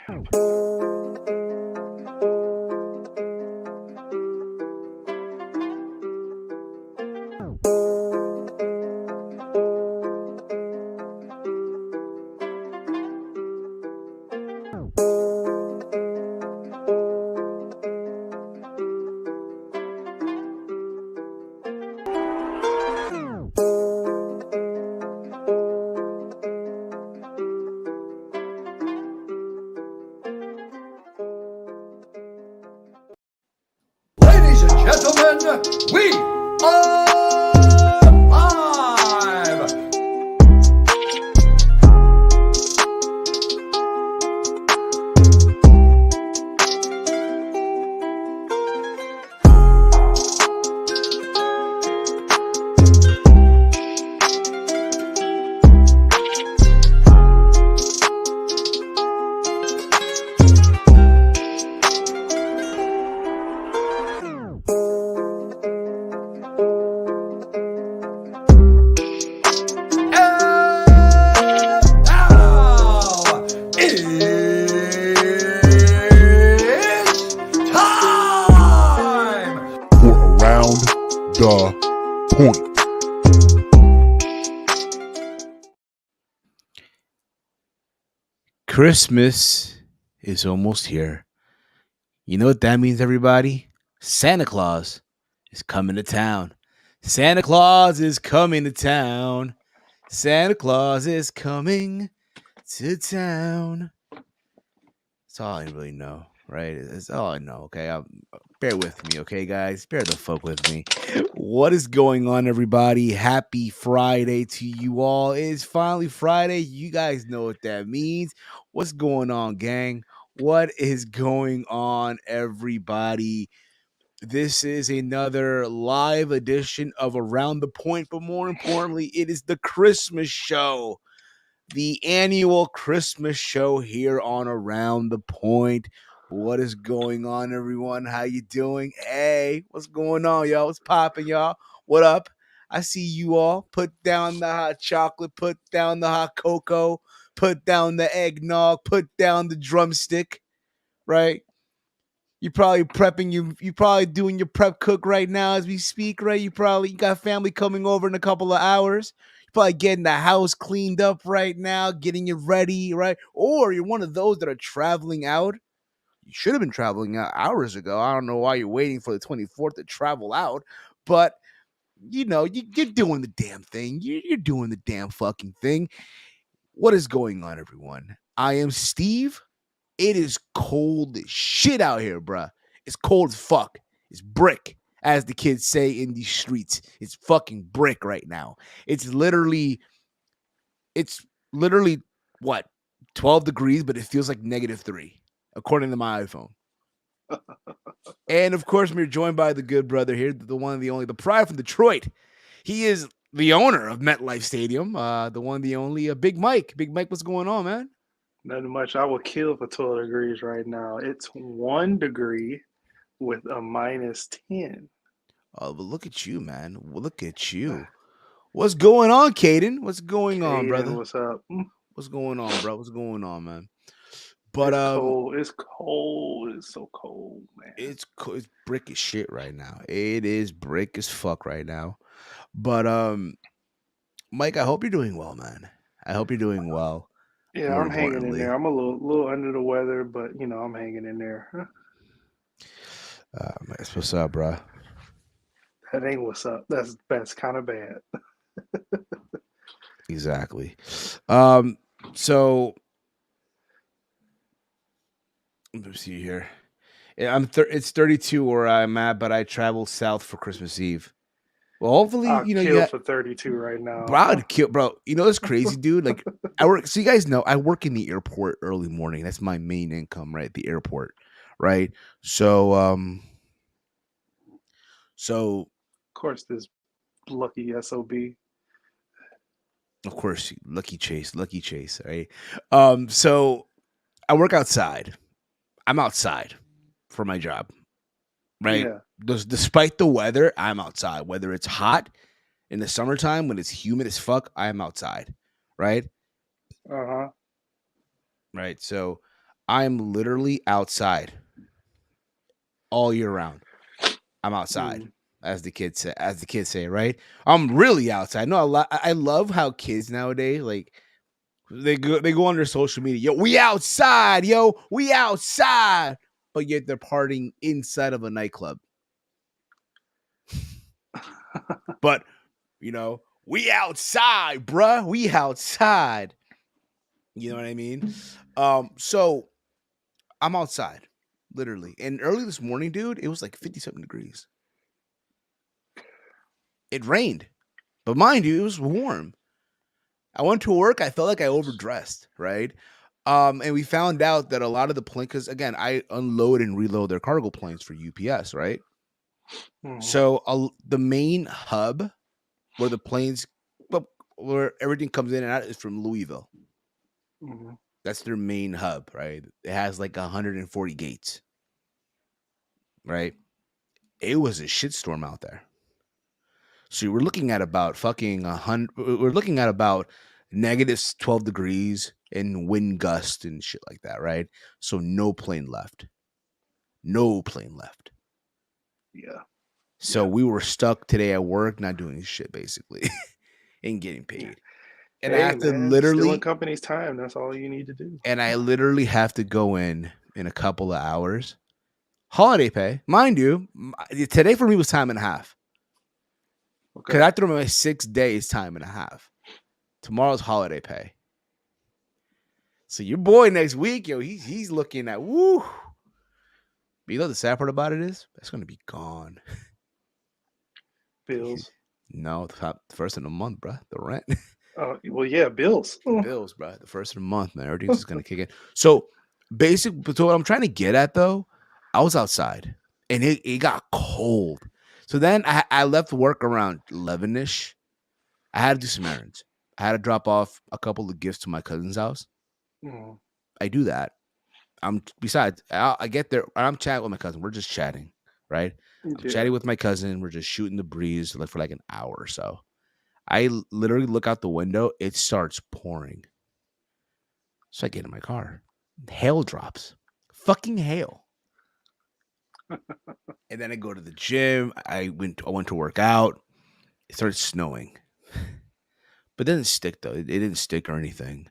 Ladies and gentlemen, we are live! Christmas is almost here. You know what that means, everybody? Santa Claus is coming to town. Santa Claus is coming to town. Santa Claus is coming to town. That's all I really know, right? That's all I know, okay? Bear with me, okay, guys? Bear the fuck with me. What is going on, everybody? Happy Friday to you all. It is finally Friday. You guys know what that means. What's going on, gang? What is going on, everybody? This is another live edition of Around the Point, but more importantly, it is the Christmas show. The annual Christmas show here on Around the Point. What is going on, everyone? How you doing? Hey, what's going on, y'all? What's popping, y'all? What up? I see you all. Put down the hot chocolate, put down the hot cocoa, put down the eggnog, put down the drumstick, right? You're probably prepping, you probably doing your prep cook right now as we speak, right? You got family coming over in a couple of hours. You're probably getting the house cleaned up right now, getting it ready, right? Or you're one of those that are traveling out. You should have been traveling out hours ago. I don't know why you're waiting for the 24th to travel out, but you know, you're doing the damn thing. You're doing the damn fucking thing. What is going on, everyone? I am Steve. It is cold as shit out here, bruh. It's cold as fuck. It's brick, as the kids say in these streets. It's fucking brick right now. It's literally what, 12 degrees, but it feels like -3, according to my iPhone. And of course, we're joined by the good brother here, the one, the only, the pride from Detroit. He is the owner of MetLife Stadium, the one, the only, Big Mike. Big Mike, what's going on, man? Nothing much. I will kill for 12 degrees right now. It's 1 degree with a -10. Oh, but look at you, man. Look at you. What's going on, Caden? What's going on, brother? What's up? What's going on, bro? What's going on, man? But it's cold. It's cold. It's so cold, man. It's brick as shit right now. It is brick as fuck right now. But Mike, I hope you're doing well, man. I hope you're doing well. Yeah, I'm hanging in there. I'm a little under the weather, but you know, I'm hanging in there. That's what's up, bro. That ain't what's up. That's kind of bad. Exactly. So let me see here. It's 32 where I'm at, but I travel south for Christmas Eve. Well, hopefully, I'll you know, kill for 32 right now. Bro, I'd kill, bro. You know what's crazy, dude? Like, so you guys know, I work in the airport early morning. That's my main income, right? The airport, right? So, of course, this lucky SOB. Of course, lucky chase, right? So I work outside. I'm outside for my job, right? Yeah. Despite the weather, I'm outside. Whether it's hot in the summertime, when it's humid as fuck, I'm outside, right? Uh-huh. Right. So I'm literally outside all year round. I'm outside, as the kids say. As the kids say, right? I'm really outside. No, I love how kids nowadays like they go on their social media. Yo, we outside. Yo, we outside. But yet they're partying inside of a nightclub. But we outside, bruh. We outside. You know what I mean? So I'm outside, literally. And early this morning, dude, it was like 57 degrees. It rained. But mind you, it was warm. I went to work. I felt like I overdressed, right? And we found out that a lot of the planes, because again, I unload and reload their cargo planes for UPS, right? So the main hub where the planes, where everything comes in and out is from Louisville. That's their main hub, right? It has like 140 gates, right? It was a shitstorm out there. So we're looking at about fucking 100. We're looking at about negative 12 degrees and wind gust and shit like that, right? So no plane left. No plane left. Yeah. So we were stuck today at work, not doing shit basically, and getting paid. And I have to literally stealing company's time. That's all you need to do. And I literally have to go in a couple of hours. Holiday pay, mind you. Today for me was time and a half. Because I threw my 6 days time and a half. Tomorrow's holiday pay. So your boy next week, yo, he's looking at woo. But you know the sad part about it is that's gonna be gone. Bills. No, the first of the month, bro. The rent. Oh well, yeah, bills. Bills, bro. The first of the month, man. Everything's just gonna kick in. So so what I'm trying to get at though, I was outside and it got cold. So then I left work around 11ish. I had to do some errands. I had to drop off a couple of gifts to my cousin's house. I do that. I get there. I'm chatting with my cousin. We're just chatting, right? I'm chatting with my cousin. We're just shooting the breeze for like an hour or so. I literally look out the window. It starts pouring. So I get in my car. Hail drops. Fucking hail. And then I go to the gym. I went to work out. It started snowing. But it didn't stick though. It didn't stick or anything.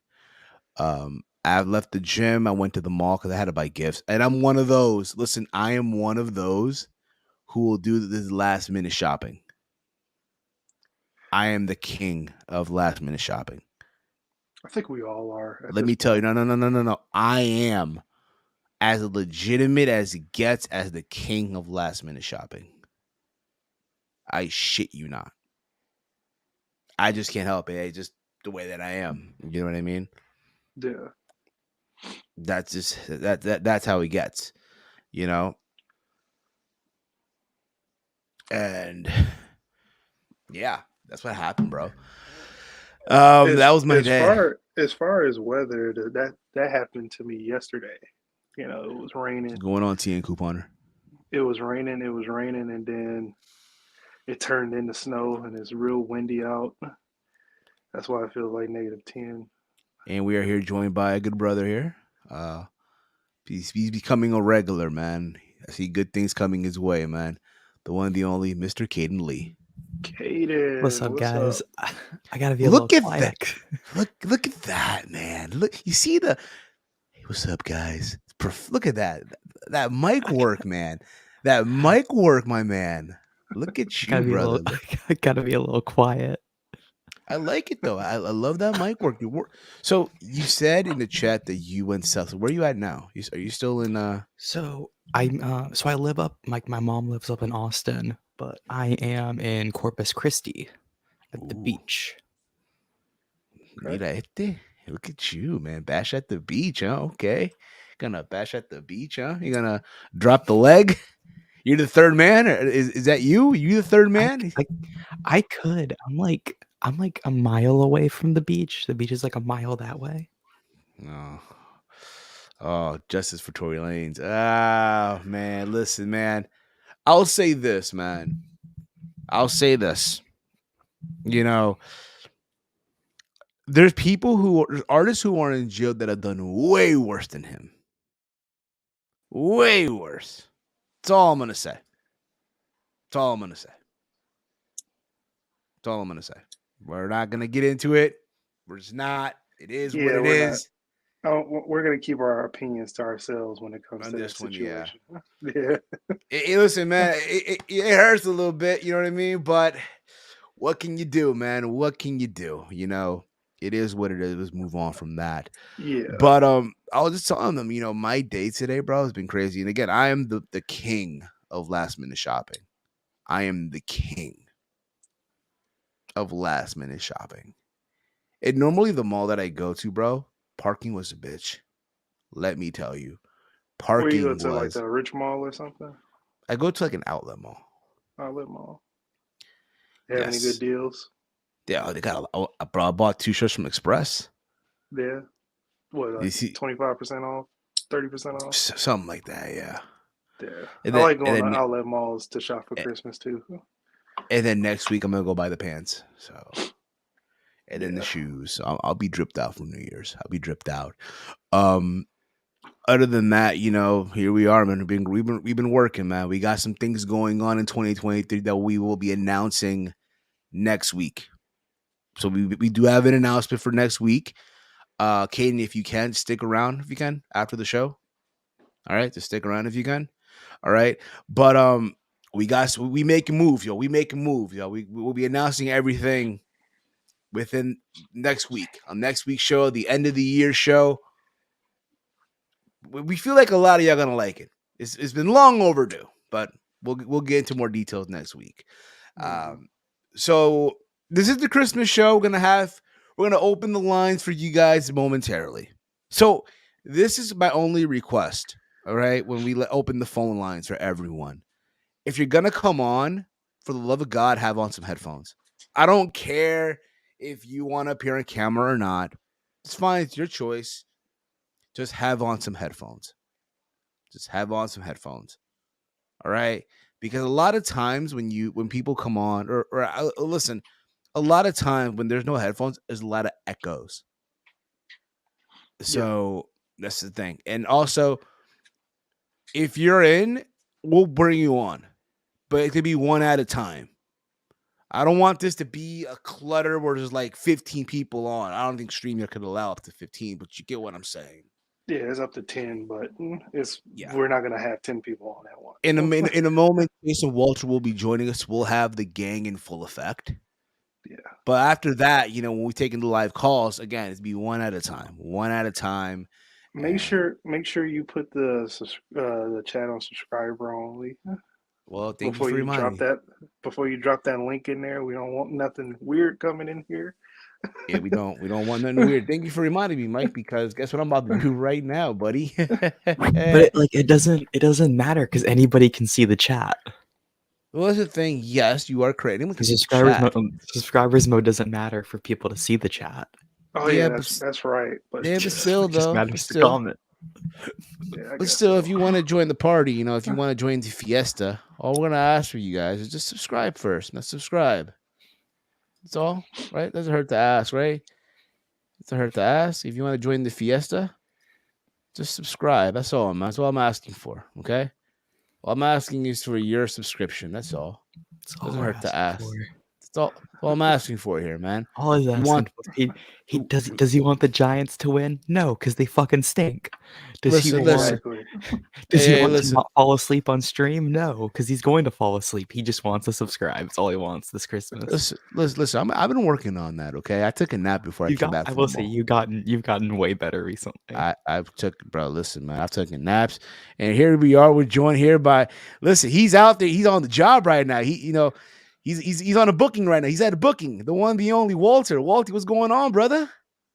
I left the gym. I went to the mall because I had to buy gifts. And I'm one of those. Listen, I am one of those who will do this last minute shopping. I am the king of last minute shopping. I think we all are. Let me tell you, no. I am as legitimate as it gets as the king of last minute shopping. I shit you not. I just can't help it. It's just the way that I am. You know what I mean? Yeah. That's just that's how he gets, And yeah, that's what happened, bro. That was my day. As far as weather, that happened to me yesterday. It was raining. What's going on, TN Couponer? It was raining, and then it turned into snow, and it's real windy out. That's why I feel like -10. And we are here joined by a good brother here. He's becoming a regular, man. I see good things coming his way, man. The one, the only, Mr. Caden Lee. Caden, what's up, guys? Up? I gotta be a little quiet. Look at that, man. Look, you see the. Hey, what's up, guys? Look at that mic work, man. That mic work, my man. Look at you, brother. I gotta be a little quiet. I like it though. I love that mic work. So you said in the chat that you went south. Where are you at now? Are you still in? So I live up. Like my mom lives up in Austin, but I am in Corpus Christi at the beach. Okay. Look at you, man. Bash at the beach, huh? Okay. Gonna bash at the beach, huh? You gonna drop the leg? You're the third man? Is that you? You the third man? I could. I'm like a mile away from the beach. The beach is like a mile that way. Oh, justice for Tory Lanez. Ah, man. Listen, man. I'll say this, man. I'll say this. There's artists who are in jail that have done way worse than him. Way worse. That's all I'm gonna say. That's all I'm gonna say. That's all I'm gonna say. We're not gonna get into it. We're just not. It is what Yeah, it we're not. is. We're gonna keep our opinions to ourselves when it comes On to that this one, yeah. situation. Yeah. Listen, man, it hurts a little bit, you know what I mean? But what can you do, man? What can you do? You know, it is what it is. Let's move on from that. Yeah. But I was just telling them, you know, my day today, bro, has been crazy. And again, I am the king of last minute shopping. I am the king of last minute shopping. And normally the mall that I go to, bro, parking was a bitch. Let me tell you. Where you go Parking to, like was. the Rich Mall or something? I go to like an outlet mall. Outlet Mall. They have any Yes. good deals? Yeah, they got bro, I bought 2 shirts from Express. Yeah. What, You like see, 25% off? 30% off? something like that, yeah. Yeah. And I then, like going and to then, outlet malls to shop for Christmas too. and then next week I'm gonna go buy the pants. So, and then the Yeah. shoes. So I'll be dripped out for New Year's. I'll be dripped out. Other than that, you know, here we are, man. We've been working, man. We got some things going on in 2023 that we will be announcing next week. So we do have an announcement for next week. Caden, if you can, stick around if you can after the show. All right, just stick around if you can. All right, but we make a move, yo. We make a move, yo. We will be announcing everything within next week on next week's show, the end of the year show. We feel like a lot of y'all gonna like it. It's been long overdue, but we'll get into more details next week. So this is the Christmas show. We're gonna open the lines for you guys momentarily. So this is my only request. All right, when we open the phone lines for everyone, if you're gonna come on, for the love of God, have on some headphones. I don't care if you want to appear on camera or not. It's fine. It's your choice. Just have on some headphones. Just have on some headphones. All right, because a lot of times when people come on or listen, a lot of times when there's no headphones, there's a lot of echoes. So that's the thing. And also, if you're in, we'll bring you on, but it could be one at a time. I don't want this to be a clutter where there's like 15 people on. I don't think StreamYard could allow up to 15, but you get what I'm saying. Yeah, it's up to 10, but Yeah. we're not gonna have 10 people on that one. In a moment, Jason Walter will be joining us. We'll have the gang in full effect. Yeah. But after that, you know, when we take in the live calls, again, it's be one at a time. One at a time. Make sure you put the chat on subscriber only. Well, thank you for reminding me. Before you drop that link in there, we don't want nothing weird coming in here. Yeah, we don't want nothing weird. Thank you for reminding me, Mike, because guess what I'm about to do right now, buddy. But it doesn't matter because anybody can see the chat. Well, that's the thing. Yes, you are creating with subscribers mode doesn't matter for people to see the chat. Oh yeah, that's right. But yeah, but still, though, matters to comment. Yeah, but still, if you want to join the party, you know, if you want to join the fiesta, all we're gonna ask for you guys is just subscribe first. Now subscribe. That's all, right? Doesn't hurt to ask, right? Doesn't hurt to ask. If you want to join the fiesta, just subscribe. That's all I'm asking for. Okay. All I'm asking is for your subscription. That's all. Doesn't hurt to ask. That's all I'm asking for here, man. All he's asking for. Does he want the Giants to win? No, because they fucking stink. Does he want to not fall asleep on stream? No, because he's going to fall asleep. He just wants to subscribe. That's all he wants this Christmas. Listen. I've been working on that. Okay, I took a nap before I came back. I will say you've gotten way better recently. I've listen, man. I've taken naps, and here we are. We're joined here by. Listen, he's out there. He's on the job right now. He's on a booking right now. He's at a booking. The one, the only Walter. Walter, what's going on, brother?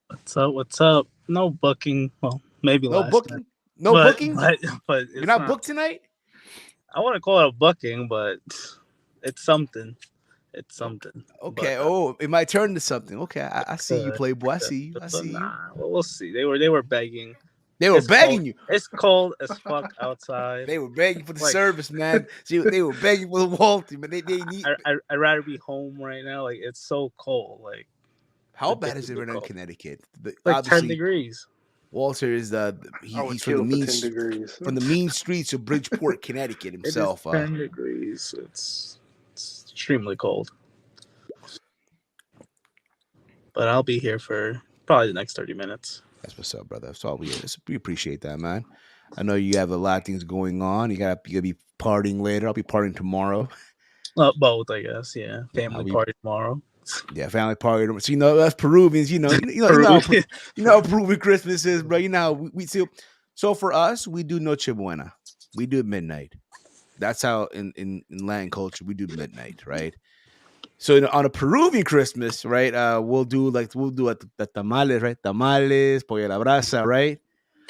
What's up? No booking. Well, maybe no last booking. night. No booking. But you're not booked tonight. I want to call it a booking, but it's something. It's something. Okay. It might turn into something. Okay. I see you, Playboy. I see you. Well, we'll see. They were begging. They were begging you. It's cold as fuck outside. They were begging for the service, man. See, they were begging for the Walter, but they need. I'd rather be home right now. Like, it's so cold. Like, how bad is it right now in Connecticut? Like 10 degrees. Walter is I would he's from kill the for 10 degrees. from the mean streets of Bridgeport, Connecticut It is himself. 10 degrees. It's extremely cold. But I'll be here for probably the next 30 minutes. That's what's up, brother. That's all we appreciate that, man. I know you have a lot of things going on. You gotta be partying later. I'll be partying tomorrow. Both, I guess. Yeah, family party tomorrow. Yeah, family party. So you know, us Peruvians, you know how Peruvian Christmas is, bro. You know how we see. So for us, we do Noche Buena. We do it midnight. That's how in Latin culture we do midnight, right? So on a Peruvian Christmas, right? We'll do the tamales, right? Tamales, pollo a la brasa, right?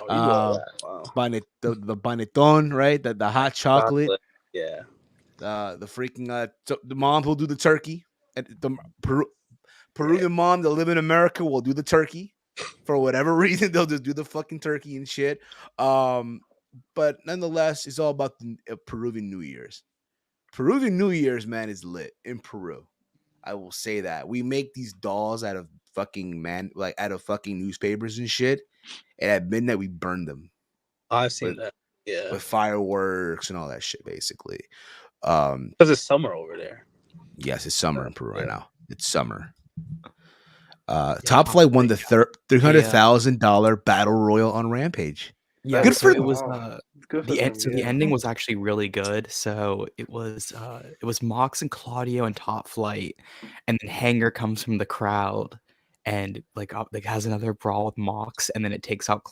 Oh, you do all that. Wow. The paneton, right? The hot chocolate. Yeah. The freaking so the moms will do the turkey. And the Peruvian mom that live in America will do the turkey. For whatever reason, they'll just do the fucking turkey and shit. But nonetheless, it's all about the Peruvian New Year's. Peruvian New Year's, man, is lit in Peru. I will say that. We make these dolls out of fucking newspapers and shit. And at midnight, we burn them. I've seen that. Yeah. With fireworks and all that shit, basically. Because it's summer over there. Yes, it's summer in Peru right now. It's summer. Top Flight won the $300,000 battle royal on Rampage. Yeah, good for it was good for them, the ending was actually really good. So it was Mox and Claudio and Top Flight, and then Hanger comes from the crowd and like has another brawl with Mox, and then it takes out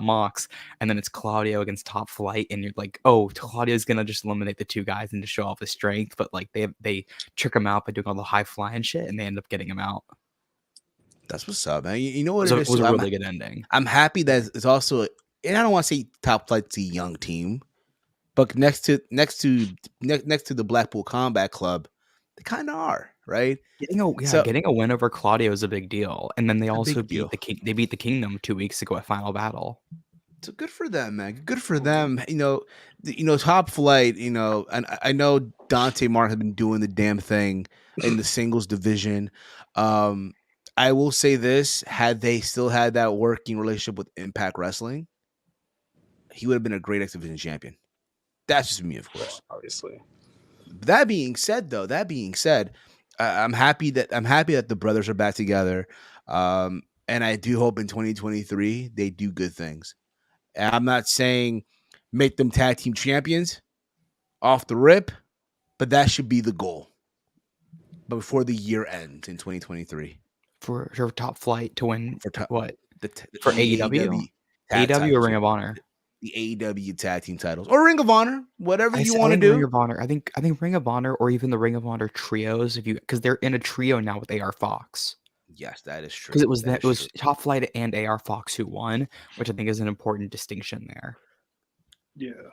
Mox, and then it's Claudio against Top Flight, and you're like, oh, Claudio's gonna just eliminate the two guys and just show off his strength, but like they trick him out by doing all the high flying shit, and they end up getting him out. That's what's up, man. You know what it was a really good ending. I'm happy that it's also, and I don't want to say Top Flight's a young team, but next to the Blackpool Combat Club, they kind of are, right? Getting a win over Claudio is a big deal, and then they also beat the Kingdom 2 weeks ago at Final Battle. So good for them, man. Good for them. You know, Top Flight. You know, and I know Dante Martin has been doing the damn thing in the singles division. I will say this: had they still had that working relationship with Impact Wrestling, he would have been a great X Division champion. That's just me, of course. Obviously. That being said, I'm happy that the brothers are back together, and I do hope in 2023 they do good things. And I'm not saying make them tag team champions off the rip, but that should be the goal. But before the year ends in 2023, for Top Flight to win for AEW, AEW or Ring of Honor. The AEW tag team titles or Ring of Honor, whatever you want to do. Ring of Honor. I think Ring of Honor or even the Ring of Honor trios, because they're in a trio now with AR Fox. Yes, that is true. Because it was Top Flight and AR Fox who won, which I think is an important distinction there. Yeah,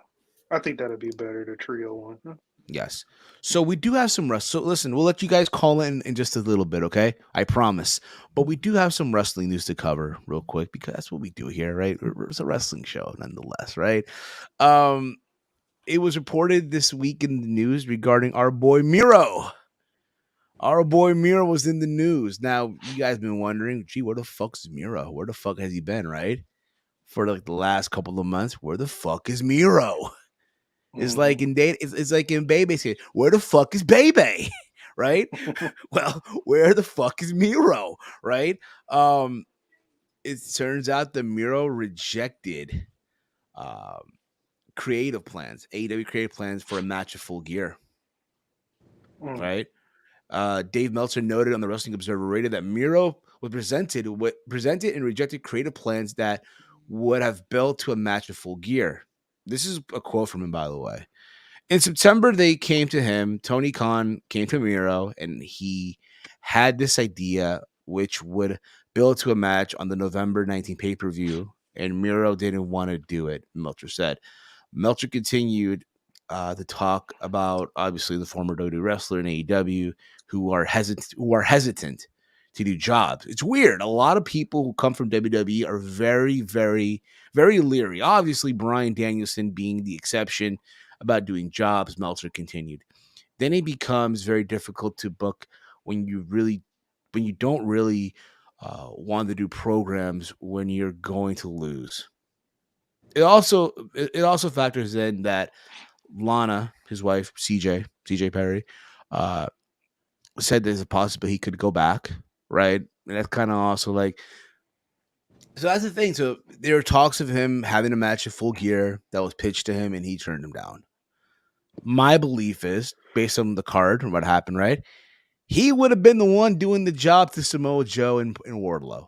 I think that'd be better, the trio one. Yes. So we do have some So listen, we'll let you guys call in just a little bit, okay? I promise. But we do have some wrestling news to cover real quick because that's what we do here, right? It's a wrestling show nonetheless, right? It was reported this week in the news regarding our boy Miro. Our boy Miro was in the news. Now, you guys been wondering, gee, where the fuck's Miro? Where the fuck has he been, right? For like the last couple of months, where the fuck is Miro? It's like in it's like in Bebe said, where the fuck is Bebe? Right? Well, where the fuck is Miro? Right? It turns out that Miro rejected creative plans, AEW creative plans for a match of Full Gear. Right? Dave Meltzer noted on the Wrestling Observer Radio that Miro was presented and rejected creative plans that would have built to a match of Full Gear. This is a quote from him, by the way. In September, they came to him. Tony Khan came to Miro, and he had this idea, which would build to a match on the November 19th pay-per-view, and Miro didn't want to do it, Meltzer said. Meltzer continued to talk about, obviously, the former WWE wrestler in AEW who are hesitant to do jobs. It's weird. A lot of people who come from WWE are very, very, very leery. Obviously, Bryan Danielson being the exception about doing jobs, Meltzer continued. Then it becomes very difficult to book when you don't really wanting to do programs when you're going to lose. It also factors in that Lana, his wife, CJ Perry, said there's a possibility he could go back, right? And that's kind of also like, so that's the thing. So there were talks of him having a match in Full Gear that was pitched to him, and he turned him down. My belief is, based on the card and what happened, right? He would have been the one doing the job to Samoa Joe and Wardlow.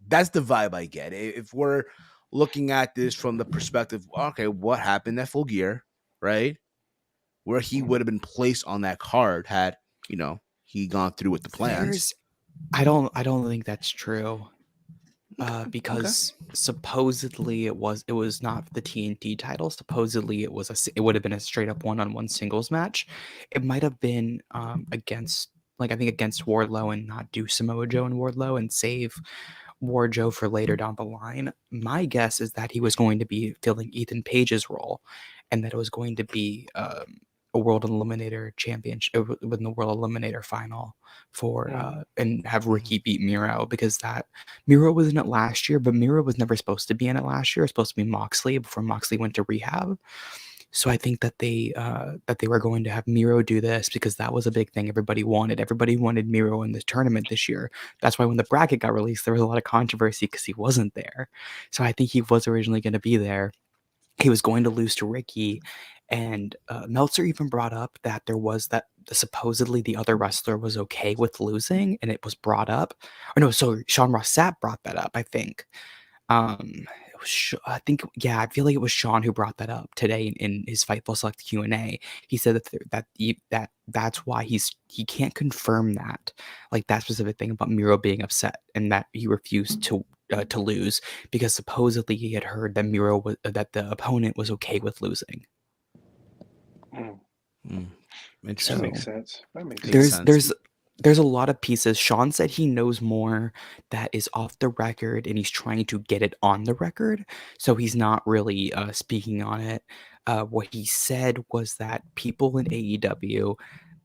That's the vibe I get. If we're looking at this from the perspective, okay, what happened at Full Gear, right? Where he would have been placed on that card had, he gone through with the plans. I don't think that's true. Because supposedly it was not the TNT title. Supposedly it would have been a straight up 1-on-1 singles match. It might have been against Wardlow, and not do Samoa Joe and Wardlow and save War Joe for later down the line. My guess is that he was going to be filling Ethan Page's role, and that it was going to be a World Eliminator Championship within the World Eliminator final for and have Ricky beat Miro, because that Miro was in it last year, but Miro was never supposed to be in it last year. It was supposed to be Moxley before Moxley went to rehab. So I think that they were going to have Miro do this because that was a big thing everybody wanted. Everybody wanted Miro in the tournament this year. That's why when the bracket got released, there was a lot of controversy because he wasn't there. So I think he was originally going to be there. He was going to lose to Ricky, and Meltzer even brought up that there was that supposedly the other wrestler was okay with losing, and it was brought up. Or no, so Sean Ross Sapp brought that up, I think. I feel like it was Sean who brought that up today in his Fightful Select Q&A. He said that's why he can't confirm that, like that specific thing about Miro being upset, and that he refused to lose because supposedly he had heard that that the opponent was okay with losing. That makes sense. There's a lot of pieces. Sean said he knows more that is off the record, and he's trying to get it on the record, so he's not really speaking on it. What he said was that people in AEW,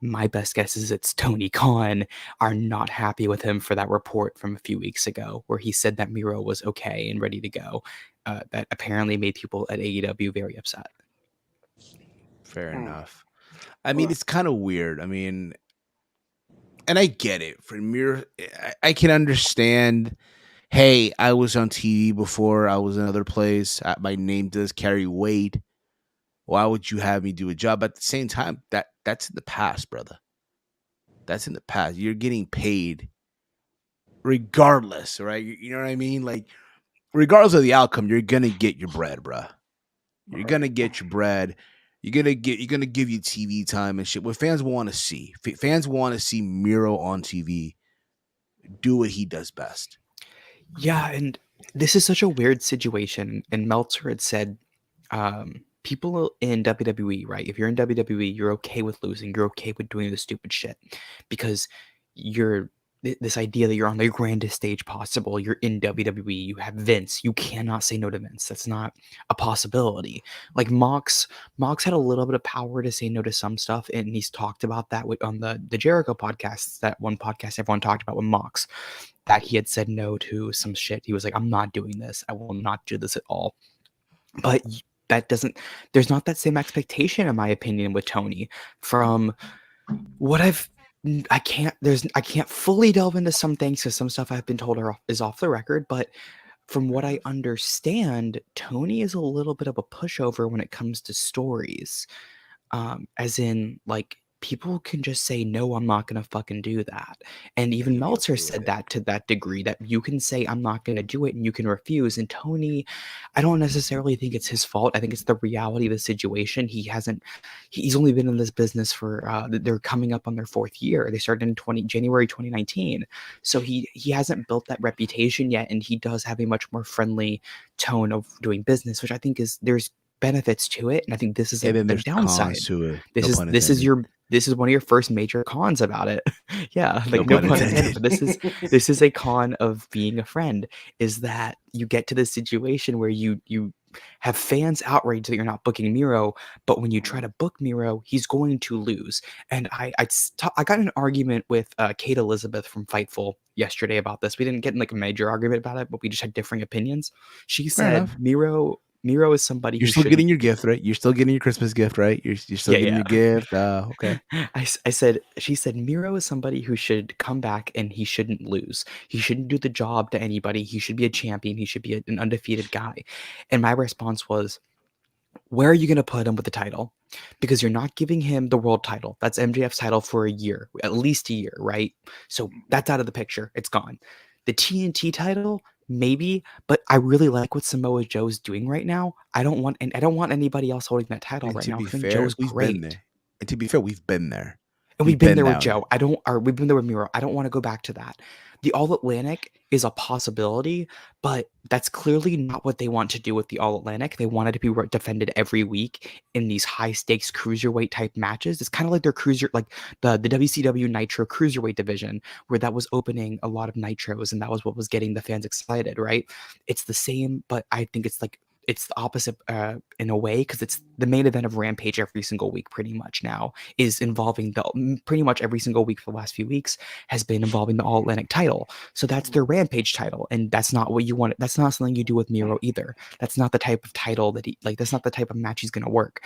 my best guess is it's Tony Khan, are not happy with him for that report from a few weeks ago where he said that Miro was okay and ready to go. That apparently made people at AEW very upset. Fair enough. I mean, it's kind of weird. I mean, and I get it. For Miro, I can understand, hey, I was on TV before. I was in another place. My name does carry weight. Why would you have me do a job? But at the same time, that's in the past, brother. That's in the past. You're getting paid regardless, right? You know what I mean? Like, regardless of the outcome, you're gonna get your bread, bruh. You're gonna get your bread. You're gonna give you TV time and shit. What fans want to see. Fans want to see Miro on TV do what he does best. Yeah, and this is such a weird situation. And Meltzer had said, people in WWE, right? If you're in WWE, you're okay with losing. You're okay with doing the stupid shit because you're this idea that you're on the grandest stage possible. You're in WWE. You have Vince. You cannot say no to Vince. That's not a possibility. Like Mox had a little bit of power to say no to some stuff, and he's talked about that on the Jericho podcast. That one podcast everyone talked about with Mox, that he had said no to some shit. He was like, I'm not doing this. I will not do this at all. But that doesn't, there's not that same expectation, in my opinion, with Tony. From what I can't fully delve into some things because some stuff I've been told is off the record, but from what I understand, Tony is a little bit of a pushover when it comes to stories. As in, like, people can just say, no, I'm not going to fucking do that. And even Meltzer said that to that degree, that you can say, I'm not going to do it, and you can refuse. And Tony, I don't necessarily think it's his fault. I think it's the reality of the situation. He's only been in this business for, they're coming up on their 4th year. They started in January 2019. So he hasn't built that reputation yet. And he does have a much more friendly tone of doing business, which I think there's benefits to it, and I think this is the downside to it. This is one of your first major cons about it. Yeah, like no pun intended. But this is a con of being a friend, is that you get to this situation where you have fans outraged that you're not booking Miro, but when you try to book Miro, he's going to lose. And I got an argument with Kate Elizabeth from Fightful yesterday about this. We didn't get in like a major argument about it, but we just had differing opinions. She Fair said enough. Miro is somebody You're who still shouldn't. getting your gift, right? You're still getting your Christmas gift, right? You're still getting your gift. Okay. She said Miro is somebody who should come back and he shouldn't lose. He shouldn't do the job to anybody. He should be a champion. He should be an undefeated guy. And my response was, where are you going to put him with the title? Because you're not giving him the world title. That's MJF's title for a year, at least a year, right? So that's out of the picture. It's gone. The TNT title, maybe, but I really like what Samoa Joe's doing right now. I don't want anybody else holding that title And right to now. be I think fair, Joe's we've great. been there. And to be fair, we've been there. And we've been there with down Joe. We've been there with Miro. I don't want to go back to that. The All Atlantic is a possibility, but that's clearly not what they want to do with the All Atlantic. They want it to be defended every week in these high stakes cruiserweight type matches. It's kind of like their like the WCW Nitro cruiserweight division, where that was opening a lot of nitros, and that was what was getting the fans excited, right? It's the same, but I think it's the opposite in a way, because it's the main event of Rampage every single week pretty much now is involving pretty much every single week for the last few weeks has been involving the All Atlantic title. So that's their Rampage title, and that's not what you want. That's not something you do with Miro either. That's not the type of title that that's not the type of match he's going to work.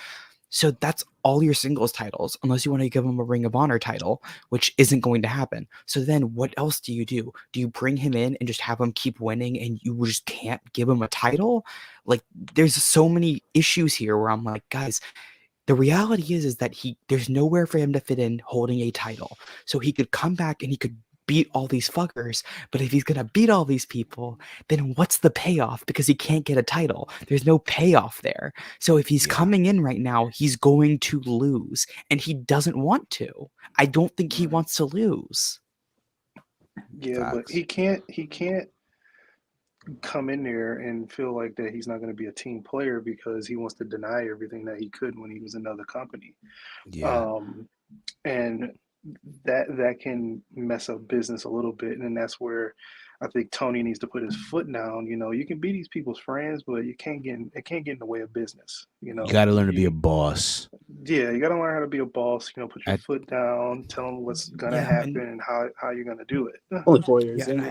So that's all your singles titles, unless you want to give him a Ring of Honor title, which isn't going to happen. So then what else do you do? Do you bring him in and just have him keep winning and you just can't give him a title? Like, there's so many issues here where I'm like, guys, the reality is that there's nowhere for him to fit in holding a title. So he could come back and he could beat all these fuckers, but if he's gonna beat all these people, then what's the payoff? Because he can't get a title. There's no payoff there. So if he's coming in right now, he's going to lose, and he doesn't want to. I don't think he wants to lose. Yeah, but he can't come in there and feel like that he's not going to be a team player because he wants to deny everything that he could when he was in another company. And that can mess up business a little bit, and that's where I think Tony needs to put his foot down. You can be these people's friends, but it can't get in the way of business. You got to learn to be a boss. Yeah, you got to learn how to be a boss. Put your foot down, tell them what's gonna happen and how you're gonna do it. Only 4 years. Yeah, and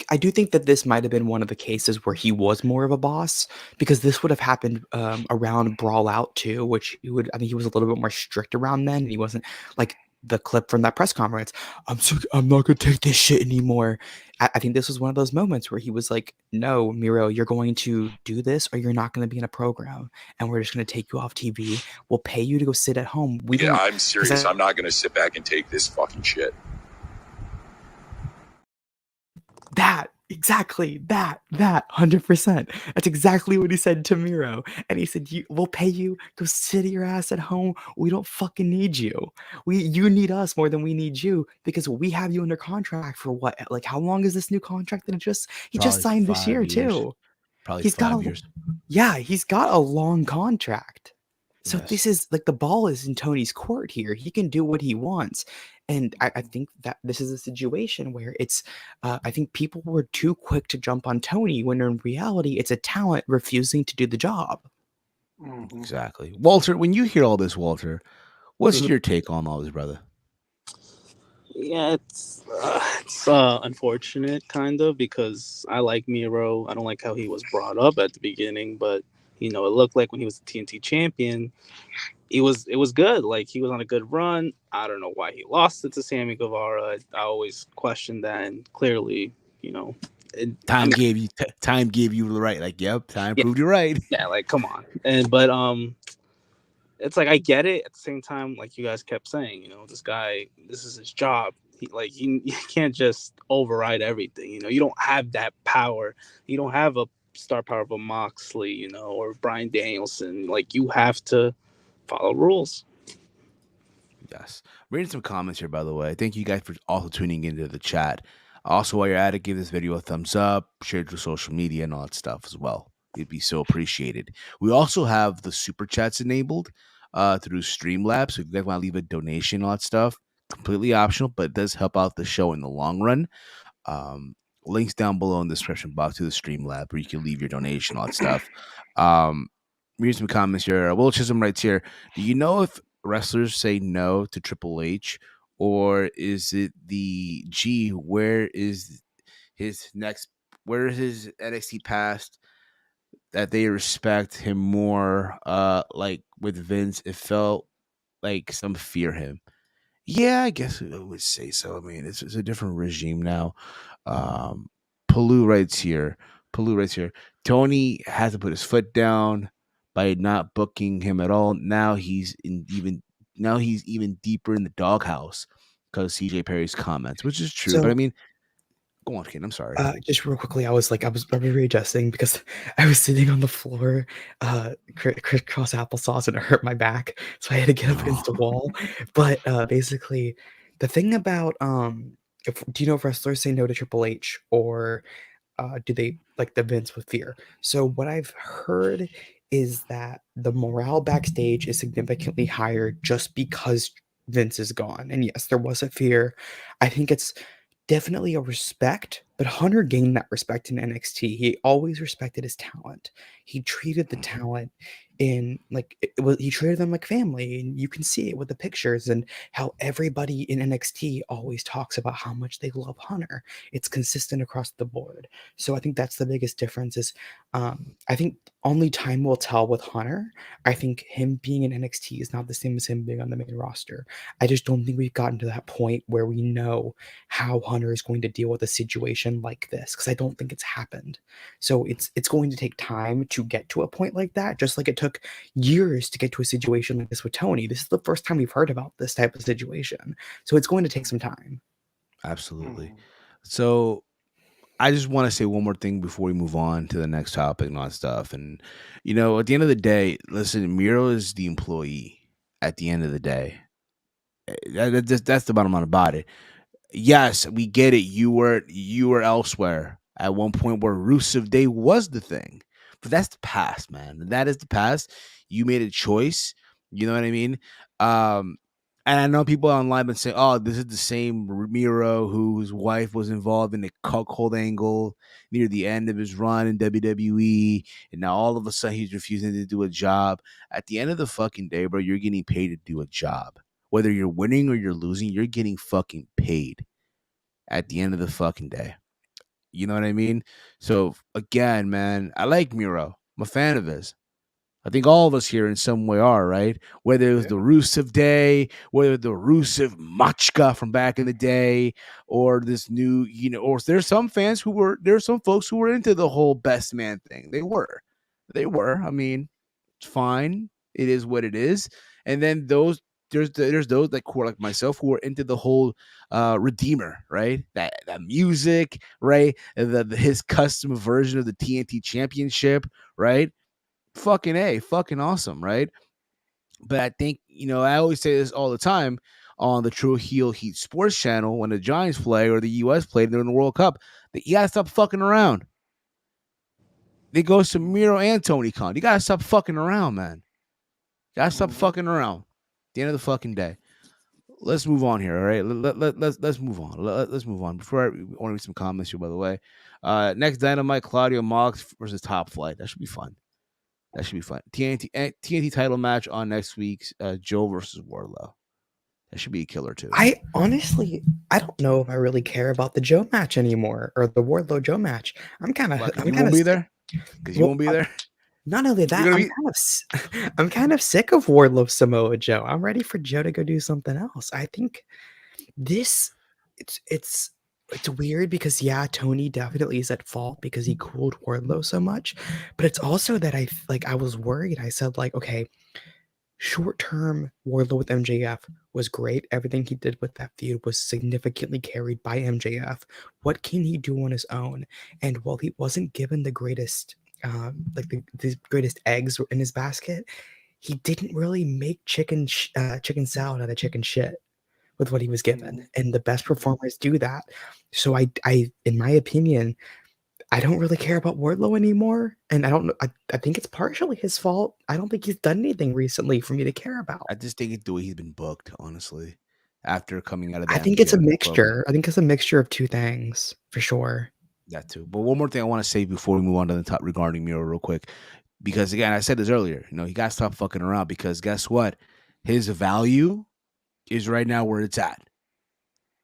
I do think that this might have been one of the cases where he was more of a boss, because this would have happened around Brawl Out too, which he was a little bit more strict around then, and he wasn't like the clip from that press conference. I'm not gonna take this shit anymore. I think this was one of those moments where he was like, no, Miro, you're going to do this or you're not going to be in a program, and we're just going to take you off TV. We'll pay you to go sit at home. I'm serious. I'm not going to sit back and take this fucking shit. That 100%. That's exactly what he said to Miro. And he said, we'll pay you, go sit your ass at home. We don't fucking need you. You need us more than we need you, because we have you under contract for what? Like, how long is this new contract that he just signed this year too? Probably 5 years. Yeah, he's got a long contract. So this is like, the ball is in Tony's court here. He can do what he wants. And I think that this is a situation where it's, I think people were too quick to jump on Tony, when in reality, it's a talent refusing to do the job. Exactly. Walter, when you hear all this, Walter, what's your take on all this, brother? Yeah, it's unfortunate, kind of, because I like Miro. I don't like how he was brought up at the beginning, but it looked like when he was the TNT champion, it was good. Like, he was on a good run. I don't know why he lost it to Sammy Guevara. I always questioned that, and clearly, time gave you the right. Like, yep, time proved you right. Yeah, like, come on. But it's like, I get it. At the same time, like you guys kept saying, this guy, this is his job. He can't just override everything. You don't have that power. You don't have a star power of a Moxley, or Bryan Danielson. Like, you have to follow rules. Yes. Reading some comments here, by the way. Thank you guys for also tuning into the chat. Also, while you're at it, give this video a thumbs up, share it to social media and all that stuff as well. It'd be so appreciated. We also have the super chats enabled through Streamlabs. So if you guys want to leave a donation, all that stuff, completely optional, but it does help out the show in the long run. Links down below in the description box to the Streamlab where you can leave your donation, all that stuff. Read some comments here. Will Chisholm writes here, do you know if wrestlers say no to Triple H, or is it the where is his next, where is his NXT past, that they respect him more. Like with Vince, it felt like some fear him. Yeah, I guess I would say so. I mean, it's a different regime now. Um, Palu writes here. Palu writes here. Tony has to put his foot down by not booking him at all. Now he's even deeper in the doghouse because CJ Perry's comments, which is true. But I So mean, go on, kid. I'm sorry. just real quickly, I was readjusting because I was sitting on the floor, crisscross applesauce, and it hurt my back, so I had to get up against the wall. But basically, the thing about do you know if wrestlers say no to Triple H, or do they like the Vince with fear? So what I've heard is that the morale backstage is significantly higher just because Vince is gone. And yes, there was a fear. I think it's definitely a respect, but Hunter gained that respect in NXT. He always respected his talent. He treated the talent in like he treated them like family, and you can see it with the pictures and how everybody in NXT always talks about how much they love Hunter. It's consistent across the board. So I think that's the biggest difference is I think only time will tell with Hunter. I think him being in NXT is not the same as him being on the main roster. I just don't think we've gotten to that point where we know how Hunter is going to deal with a situation like this, because I don't think it's happened. So it's going to take time to get to a point like that, just like it took years to get to a situation like this with Tony. This is the first time we've heard about this type of situation. So it's going to take some time. Absolutely. So I just want to say one more thing before we move on to the next topic and all that stuff. And, at the end of the day, listen, Miro is the employee at the end of the day. That's the bottom line about it. Yes, we get it. You were elsewhere at one point where Rusev Day was the thing. But that's the past, man. That is the past. You made a choice. You know what I mean? And I know people online been saying, "Oh, this is the same Miro whose wife was involved in a cuckold angle near the end of his run in WWE, and now all of a sudden he's refusing to do a job." At the end of the fucking day, bro, you're getting paid to do a job. Whether you're winning or you're losing, you're getting fucking paid at the end of the fucking day. You know what I mean? So again, man, I like Miro. I'm a fan of his. I think all of us here in some way are, right? Whether it was the Rusev Day, whether the Rusev Machka from back in the day, or this new, or there's some fans there's some folks who were into the whole best man thing. They were. I mean, it's fine. It is what it is. And then there's those like who are like myself who are into the whole Redeemer, right? That music, right? His custom version of the TNT Championship, right? Fucking awesome, right? But I think, I always say this all the time on the True Heel Heat Sports channel when the Giants play or the US played during the World Cup, that you gotta stop fucking around. They go to Miro and Tony Khan. You gotta stop fucking around, man. You gotta stop fucking around. At the end of the fucking day. Let's move on here, all right? Let's move on. Let's move on. Before I want to read some comments here, by the way. Next Dynamite, Claudio Mox versus Top Flight. That should be fun. TNT title match on next week's Joe versus Wardlow. That should be a killer too. I honestly, I don't know if I really care about the Joe match anymore, or the Wardlow Joe match. I'm kind of. You won't be there. Because you won't be there. Not only that, I'm kind of sick of Wardlow Samoa Joe. I'm ready for Joe to go do something else. I think it's weird because Tony definitely is at fault because he cooled Wardlow so much, but it's also that I was worried. I said okay, short term Wardlow with MJF was great. Everything he did with that feud was significantly carried by MJF. What can he do on his own? And while he wasn't given the greatest the greatest eggs in his basket, he didn't really make chicken salad out of chicken shit with what he was given, and the best performers do that. So I in my opinion, I don't really care about Wardlow anymore, and I don't know. I think it's partially his fault. I don't think he's done anything recently for me to care about. I just think it's the way he's been booked, honestly. After coming out of that, I think it's a mixture. I think it's a mixture of two things for sure. That too. But one more thing I want to say before we move on to the top regarding Miro real quick. Because again, I said this earlier, he got to stop fucking around because guess what? His value is right now where it's at.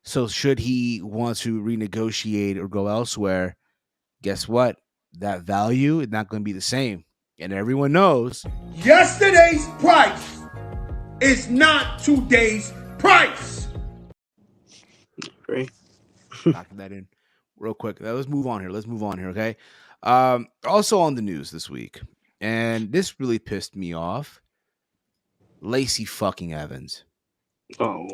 So should he want to renegotiate or go elsewhere, guess what? That value is not going to be the same. And everyone knows Yesterday's price is not today's price. Great. knocking that in real quick. Let's move on here. Okay. Also on the news this week, and this really pissed me off. Lacey fucking Evans. Oh,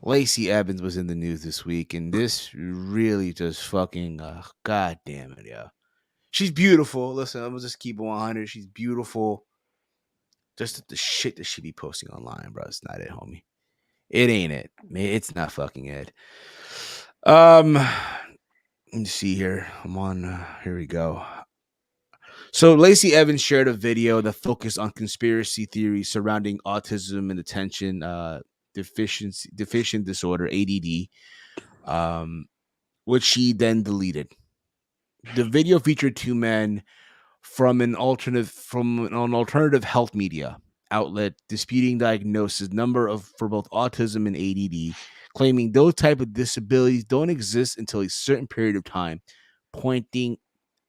Lacey Evans was in the news this week, and this really just fucking god damn it, yeah. She's beautiful. Listen, I'm gonna just keep it 100. She's beautiful. Just the shit that she be posting online, bro. It's not it, homie. It ain't it. It's not fucking it. Let me see here. I'm on. Here we go. So Lacey Evans shared a video that focused on conspiracy theories surrounding autism and attention deficient disorder (ADD), which she then deleted. The video featured two men from an alternative health media outlet disputing diagnosis for both autism and ADD, claiming those type of disabilities don't exist until a certain period of time, pointing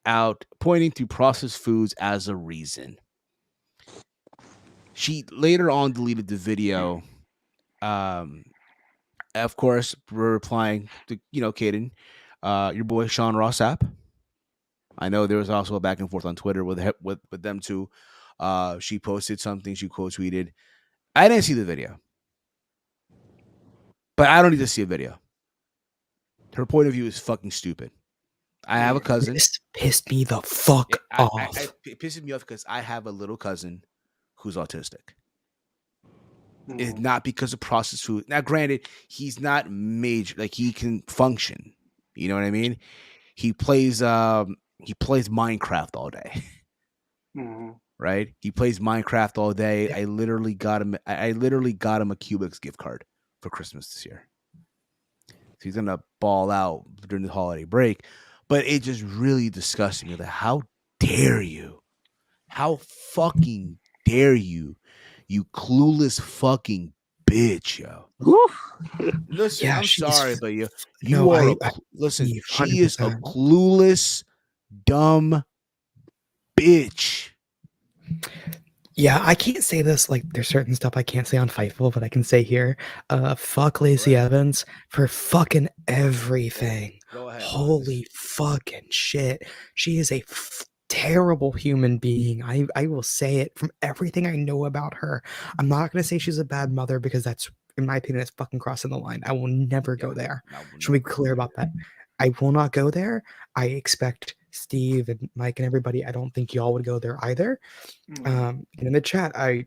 to processed foods as a reason. She later on deleted the video. Of course, we're replying to Caden, your boy Sean Ross Sapp. I know there was also a back and forth on Twitter with them two. She posted something. She quote tweeted. I didn't see the video, but I don't need to see a video. Her point of view is fucking stupid. I have a cousin. This pissed me the fuck off. It pisses me off because I have a little cousin who's autistic. It's not because of processed food. Now, granted, he's not major. Like, he can function. You know what I mean? He plays Minecraft all day. Right? He plays Minecraft all day. I literally got him a Cubics gift card for Christmas this year. So he's gonna ball out during the holiday break. But it just really disgusts me. Like, how dare you? How fucking dare you? You clueless fucking bitch, yo. Listen, I'm sorry, but listen, she is a clueless, dumb bitch. Yeah, I can't say this. Like, there's certain stuff I can't say on Fightful, but I can say here. Fuck Lacey Evans for fucking everything. Go ahead. Holy fucking shit. She is a terrible human being. I will say it from everything I know about her. I'm not going to say she's a bad mother because that's, in my opinion, it's fucking crossing the line. I will never go there. Should we be clear about that? I will not go there. I expect Steve and Mike and everybody, I don't think y'all would go there either. And in the chat, I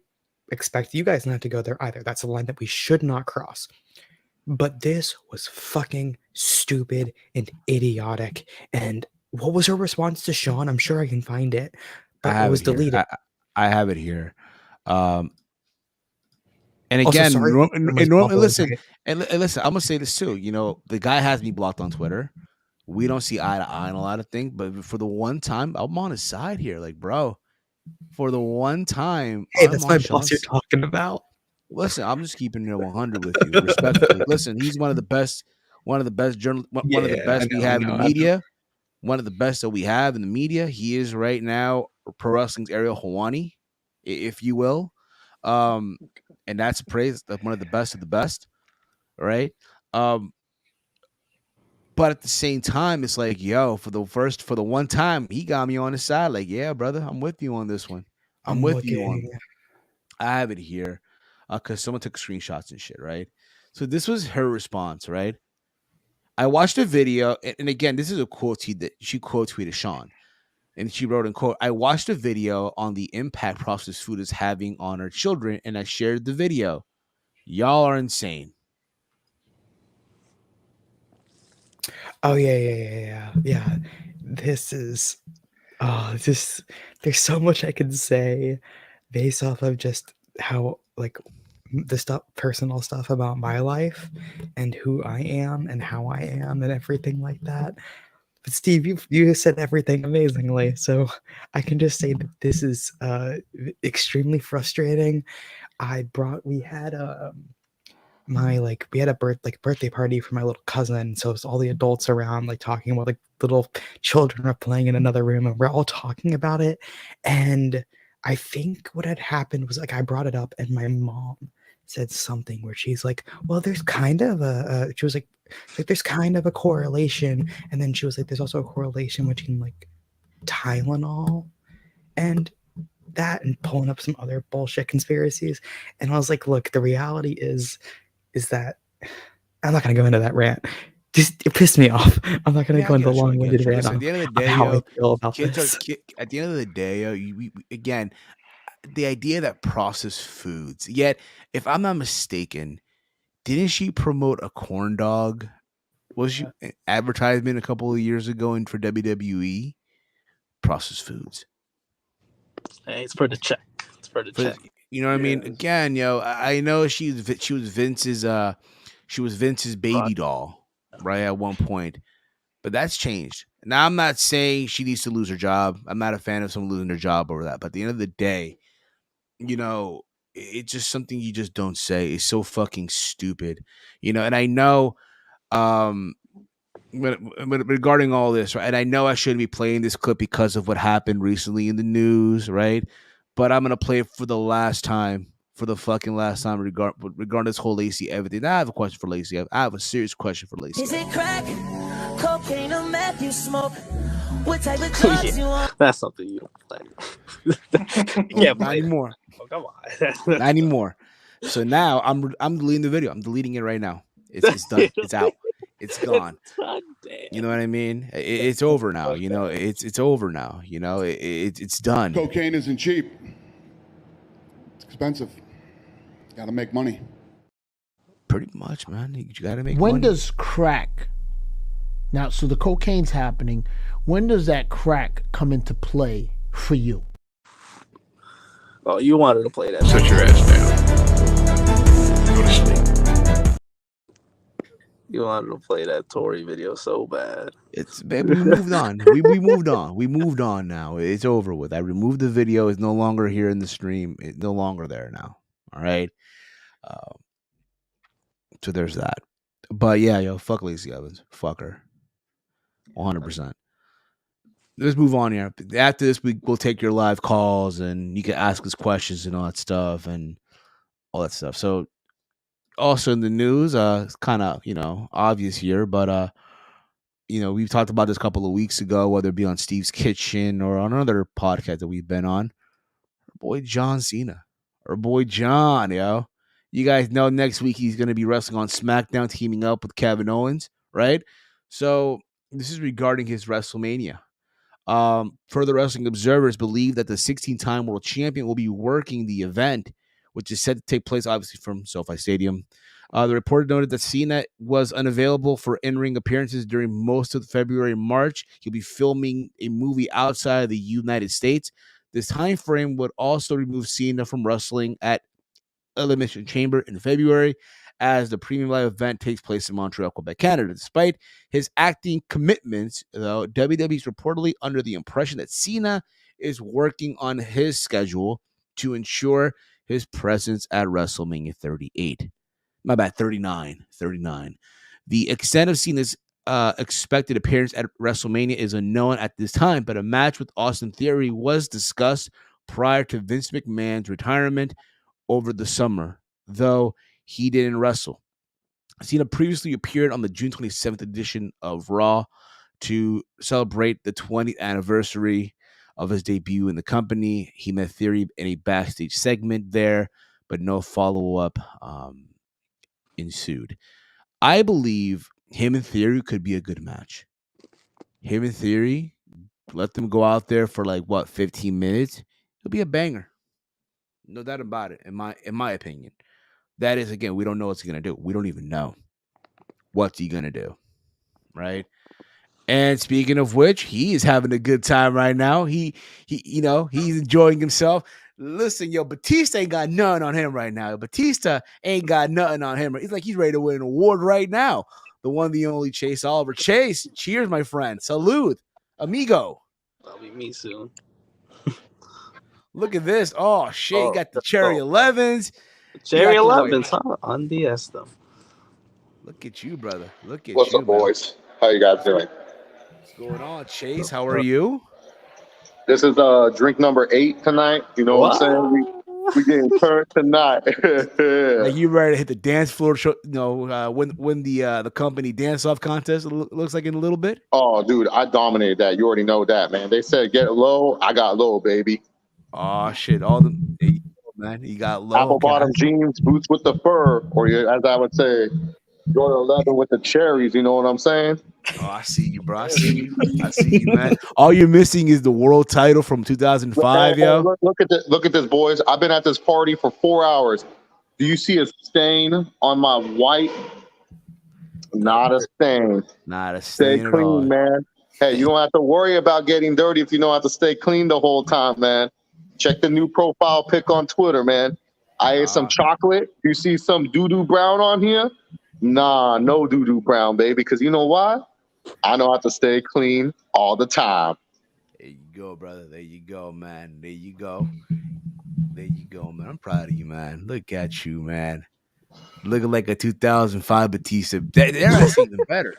expect you guys not to go there either. That's a line that we should not cross. But this was fucking stupid and idiotic. And what was her response to Sean? I'm sure I can find it, but it was deleted. I have it here. And again, normally, listen, and listen, I'm gonna say this too. You know, the guy has me blocked on Twitter. We don't see eye to eye on a lot of things, but for the one time, I'm on his side here. Like, bro, for the one time, hey, that's my boss you're talking about. Listen, I'm just keeping it 100 with you, respectfully. Listen, he's one of the best journalists, one of the best we have in the media. One of the best that we have in the media. He is right now pro wrestling's Ariel Helwani, if you will. And that's praise. That's one of the best of the best. Right. But at the same time, it's like, yo, for the one time, he got me on his side. Like, yeah, brother, I'm with you on this one. I'm with you on. I have it here because someone took screenshots and shit, right? So this was her response, right? I watched a video, and again, this is a quote that she quote tweeted Sean, and she wrote in quote, "I watched a video on the impact processed food is having on our children, and I shared the video. Y'all are insane." Oh yeah. This is there's so much I can say based off of just how, like, the personal stuff about my life and who I am and how I am and everything like that. But Steve, you said everything amazingly, so I can just say that this is extremely frustrating. We had we had a birthday party for my little cousin, so it's all the adults around, like talking about, like, little children are playing in another room, and we're all talking about it. And I think what had happened was, like, I brought it up, and my mom said something where she's like, "Well, there's kind of a," she was like, "There's kind of a correlation," and then she was like, "There's also a correlation between, like, Tylenol and that, and pulling up some other bullshit conspiracies." And I was like, "Look, the reality is that," I'm not gonna go into that rant. Just it pissed me off. I'm not gonna go into the long-winded rant Listen, on at the end of the day, how yo, I feel about kids this. at the end of the day, yo, again, the idea that processed foods. Yet, if I'm not mistaken, didn't she promote a corn dog? Was she an advertisement a couple of years ago for WWE? Processed foods. Hey, it's for the check. It's for the check. You know what I mean? Again, yo, I know she was Vince's baby doll, right, at one point. But that's changed. Now, I'm not saying she needs to lose her job. I'm not a fan of someone losing their job over that. But at the end of the day, you know, it's just something you just don't say. It's so fucking stupid, you know. And I know, but regarding all this, right? And I know I shouldn't be playing this clip because of what happened recently in the news, right? But I'm gonna play it for the last time, for the fucking last time, regarding this whole Lacey everything. I have a question for Lacey. I have a serious question for Lacey. Is it crack, cocaine, or meth you smoke? What type of drugs you want? That's something you don't play. Yeah, not anymore. Oh, come on. Not anymore. So now I'm deleting the video. I'm deleting it right now. It's done. It's out. It's gone. You know what I mean? It's over now. You know, it's over now. You know, it's done. Cocaine isn't cheap. It's expensive. Got to make money. Pretty much, man. You got to make money. When does crack? Now, so the cocaine's happening. When does that crack come into play for you? Oh, you wanted to play that. Sit your ass down. Go to sleep. You wanted to play that Tory video so bad. We moved on. We moved on. We moved on now. It's over with. I removed the video. It's no longer here in the stream. It's no longer there now. All right. So there's that. But yeah, yo, fuck Lacey Evans. Fuck her. 100%. Let's move on here. After this, we'll take your live calls and you can ask us questions and all that stuff and all that stuff. So also in the news, it's kind of, obvious here, but, we've talked about this a couple of weeks ago, whether it be on Steve's Kitchen or on another podcast that we've been on. Our boy John Cena. Our boy John, yo. You guys know next week he's going to be wrestling on SmackDown, teaming up with Kevin Owens, right? So this is regarding his WrestleMania. Further, Wrestling Observers believe that the 16-time world champion will be working the event, which is set to take place, obviously, from SoFi Stadium. The report noted that Cena was unavailable for in-ring appearances during most of February and March. He'll be filming a movie outside of the United States. This time frame would also remove Cena from wrestling at Elimination Chamber in February, as the premium live event takes place in Montreal, Quebec, Canada. Despite his acting commitments, though, WWE is reportedly under the impression that Cena is working on his schedule to ensure his presence at WrestleMania 38. My bad, 39. The extent of Cena's expected appearance at WrestleMania is unknown at this time, but a match with Austin Theory was discussed prior to Vince McMahon's retirement over the summer, though he didn't wrestle. Cena previously appeared on the June 27th edition of Raw to celebrate the 20th anniversary of his debut in the company. He met Theory in a backstage segment there, but no follow-up ensued. I believe him and Theory could be a good match. Him and Theory, let them go out there for 15 minutes. It'll be a banger. No doubt about it, in my opinion. That is, again, we don't know what he's going to do. We don't even know what's he going to do, right? And speaking of which, he is having a good time right now. He's enjoying himself. Listen, yo, Batista ain't got nothing on him right now. Batista ain't got nothing on him. It's like he's ready to win an award right now. The one, the only Chase Oliver. Chase, cheers, my friend. Salud, amigo. That'll be me soon. Look at this. Oh, shit. You got the Cherry 11s. Cherry 11s, huh? Unds them. Look at you, brother. Look at What's you, up, man. boys? How you guys doing? What's going on, Chase? How are you? This is drink number 8 tonight. You know what I'm saying? We getting turned tonight. Like you ready to hit the dance floor? Show, win the company dance off contest. Looks like in a little bit. Oh, dude, I dominated that. You already know that, man. They said get low. I got low, baby. Oh shit! All the man, you got low. Apple bottom jeans, boots with the fur, or as I would say, Jordan 11 with the cherries. You know what I'm saying? Oh, I see you, bro. I see you. I see you, man. All you're missing is the world title from 2005, yo. Look at this, boys. I've been at this party for 4 hours. Do you see a stain on my white? Not a stain. Not a stain. Stay clean, man. Hey, you don't have to worry about getting dirty if you know how to stay clean the whole time, man. Check the new profile pic on Twitter, man. I ate some chocolate. You see some doo-doo brown on here? Nah, no doo-doo brown, baby. Because you know why? I know how to stay clean all the time. There you go, brother. There you go, man. There you go. There you go, man. I'm proud of you, man. Look at you, man. Looking like a 2005 Batista. They're actually even better.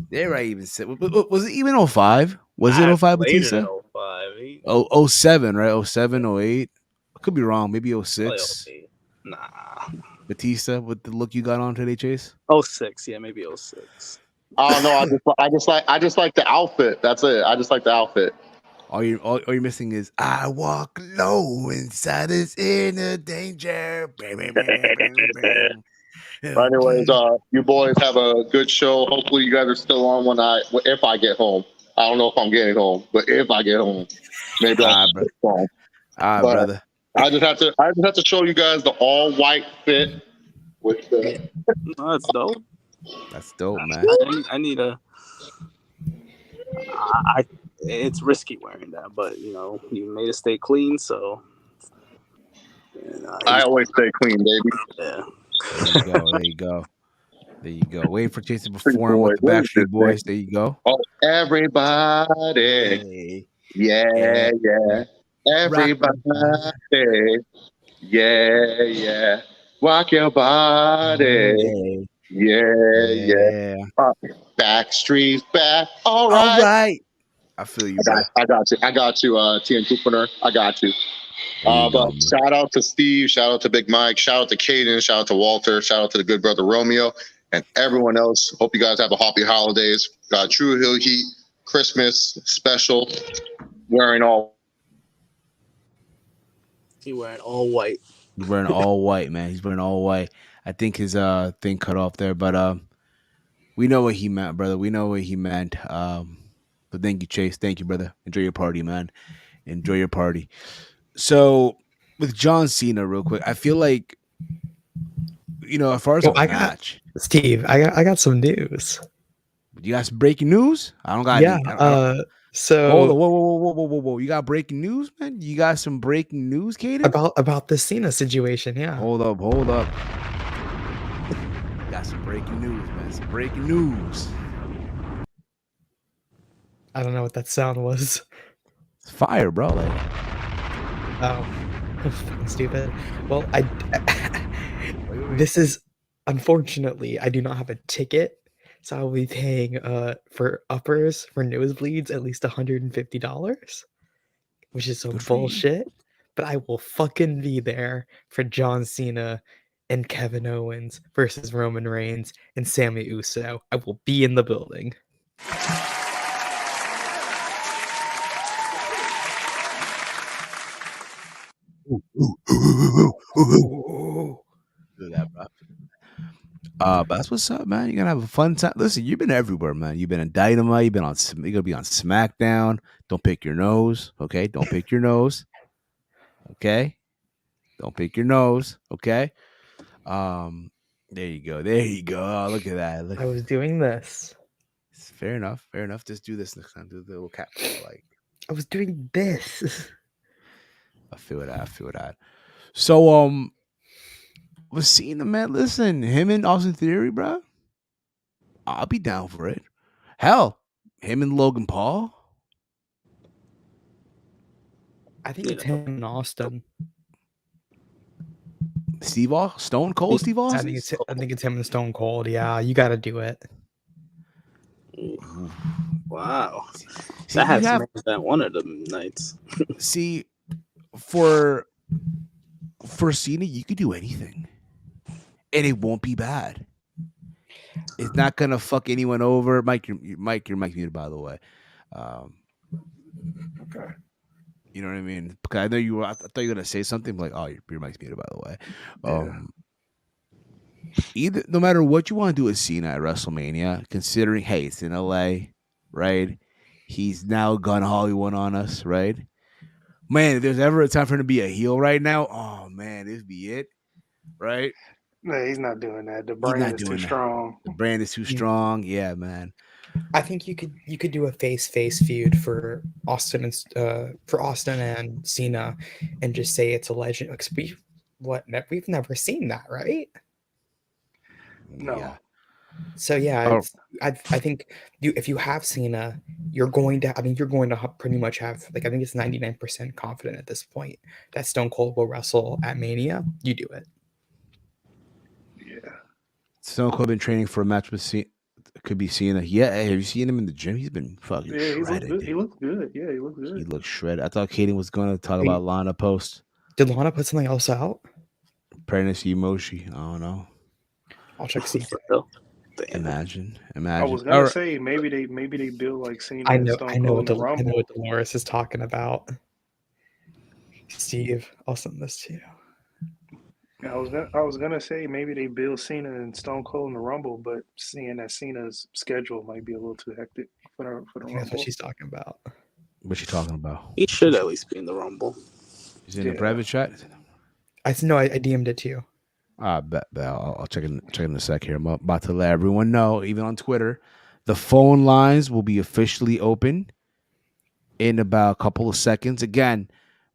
They're even said. Was it even 05? Was it 05 Batista? 05. 07, right? 07, 08. I could be wrong. Maybe 06. Nah. Batista with the look you got on today, Chase? 06, yeah, maybe 06. Oh no, I just like the outfit. That's it. I just like the outfit. All you're missing is I walk low inside this inner danger. But anyways, you boys have a good show. Hopefully, you guys are still on if I get home. I don't know if I'm getting home, but if I get home, maybe I'll get home. Brother. I just have to show you guys the all white fit with the. No, that's dope. That's dope, man. I need a. It's risky wearing that, but you made it stay clean, so. I always stay clean, baby. Yeah. There you go. There you go. Waiting for Chase to perform with the Backstreet Boys. There you go. Oh, everybody. Hey. Yeah. Everybody. Yeah. Rock your body. Yeah. Backstreet's back. All right. I feel you, bro. I got you, TN Cooper. I got you. But shout out to Steve, shout out to Big Mike, shout out to Caden, shout out to Walter, shout out to the good brother Romeo, and everyone else. Hope you guys have a happy holidays. True Hill Heat Christmas special. Wearing all. He's wearing all white. He's wearing all white, man. He's wearing all white. I think his thing cut off there, but we know what he meant, brother. We know what he meant. But thank you, Chase. Thank you, brother. Enjoy your party, man. Enjoy your party. So with John Cena, real quick, I feel like as far as a match, Steve, I got some news. You got some breaking news? I don't got. Yeah. So hold on, whoa! You got breaking news, man? You got some breaking news, Kaden? About the Cena situation? Yeah. Hold up. Got some breaking news, man. Some breaking news. I don't know what that sound was. It's fire, bro. Oh, fucking stupid. Well, this is unfortunately I do not have a ticket, so I will be paying for uppers for nosebleeds at least $150, which is some bullshit. But I will fucking be there for John Cena and Kevin Owens versus Roman Reigns and Sami Uso. I will be in the building. Do that, bro. But that's what's up, man. You're gonna have a fun time. Listen, you've been everywhere, man. You've been in Dynamite. You're gonna be on SmackDown. Don't pick your nose, okay? Don't pick your nose, okay? Don't pick your nose, okay? There you go. Oh, look at that. I was doing this. Fair enough. Just do this next time. Do the little cat. I was doing this. I feel that. So, was seeing the man. Listen, him and Austin Theory, bro. I'll be down for it. Hell, him and Logan Paul. I think it's him and Austin. Stone Cold Steve Austin? I think it's him and Stone Cold. Yeah, you got to do it. Wow. That has to make that one of the nights. See, for Cena, you could do anything, and it won't be bad. It's not gonna fuck anyone over. Mike, your mic muted, by the way. Okay. You know what I mean? Because I know you were. I thought you were gonna say something like, "Oh, your mic's muted," by the way. Either, no matter what you want to do with Cena at WrestleMania, considering, hey, it's in LA, right? He's now gone Hollywood on us, right? Man, if there's ever a time for him to be a heel right now, oh man, this be it, right? No, he's not doing that. The brand is too strong. The brand is too strong. Yeah, man. I think you could do a face feud for Austin and Cena, and just say it's a legend. Like, we've never seen that, right? No. Yeah. So yeah, I think if you have Cena, you're going to pretty much have, like, I think it's 99% confident at this point that Stone Cold will wrestle at Mania. You do it. Yeah. Stone Cold been training for a match with Cena. Could be Cena. Yeah, have you seen him in the gym? He's been fucking shredded. He looks good. Yeah, he looks good. He looks shredded. I thought Kaden was going to talk about Lana post. Did Lana put something else out? Pregnancy emoji. I don't know. I'll check see. Imagine. I was gonna say maybe they build like Cena. I know what Dolores is talking about. Steve, I'll send this to you. I was gonna say maybe they build Cena and Stone Cold in the Rumble, but seeing that Cena's schedule might be a little too hectic for the Rumble. That's what she's talking about. What's she talking about? He should at least be in the Rumble. Is it in the private chat? I DM'd it to you. I bet. I'll check in a sec here. I'm about to let everyone know, even on Twitter, the phone lines will be officially open in about a couple of seconds. Again,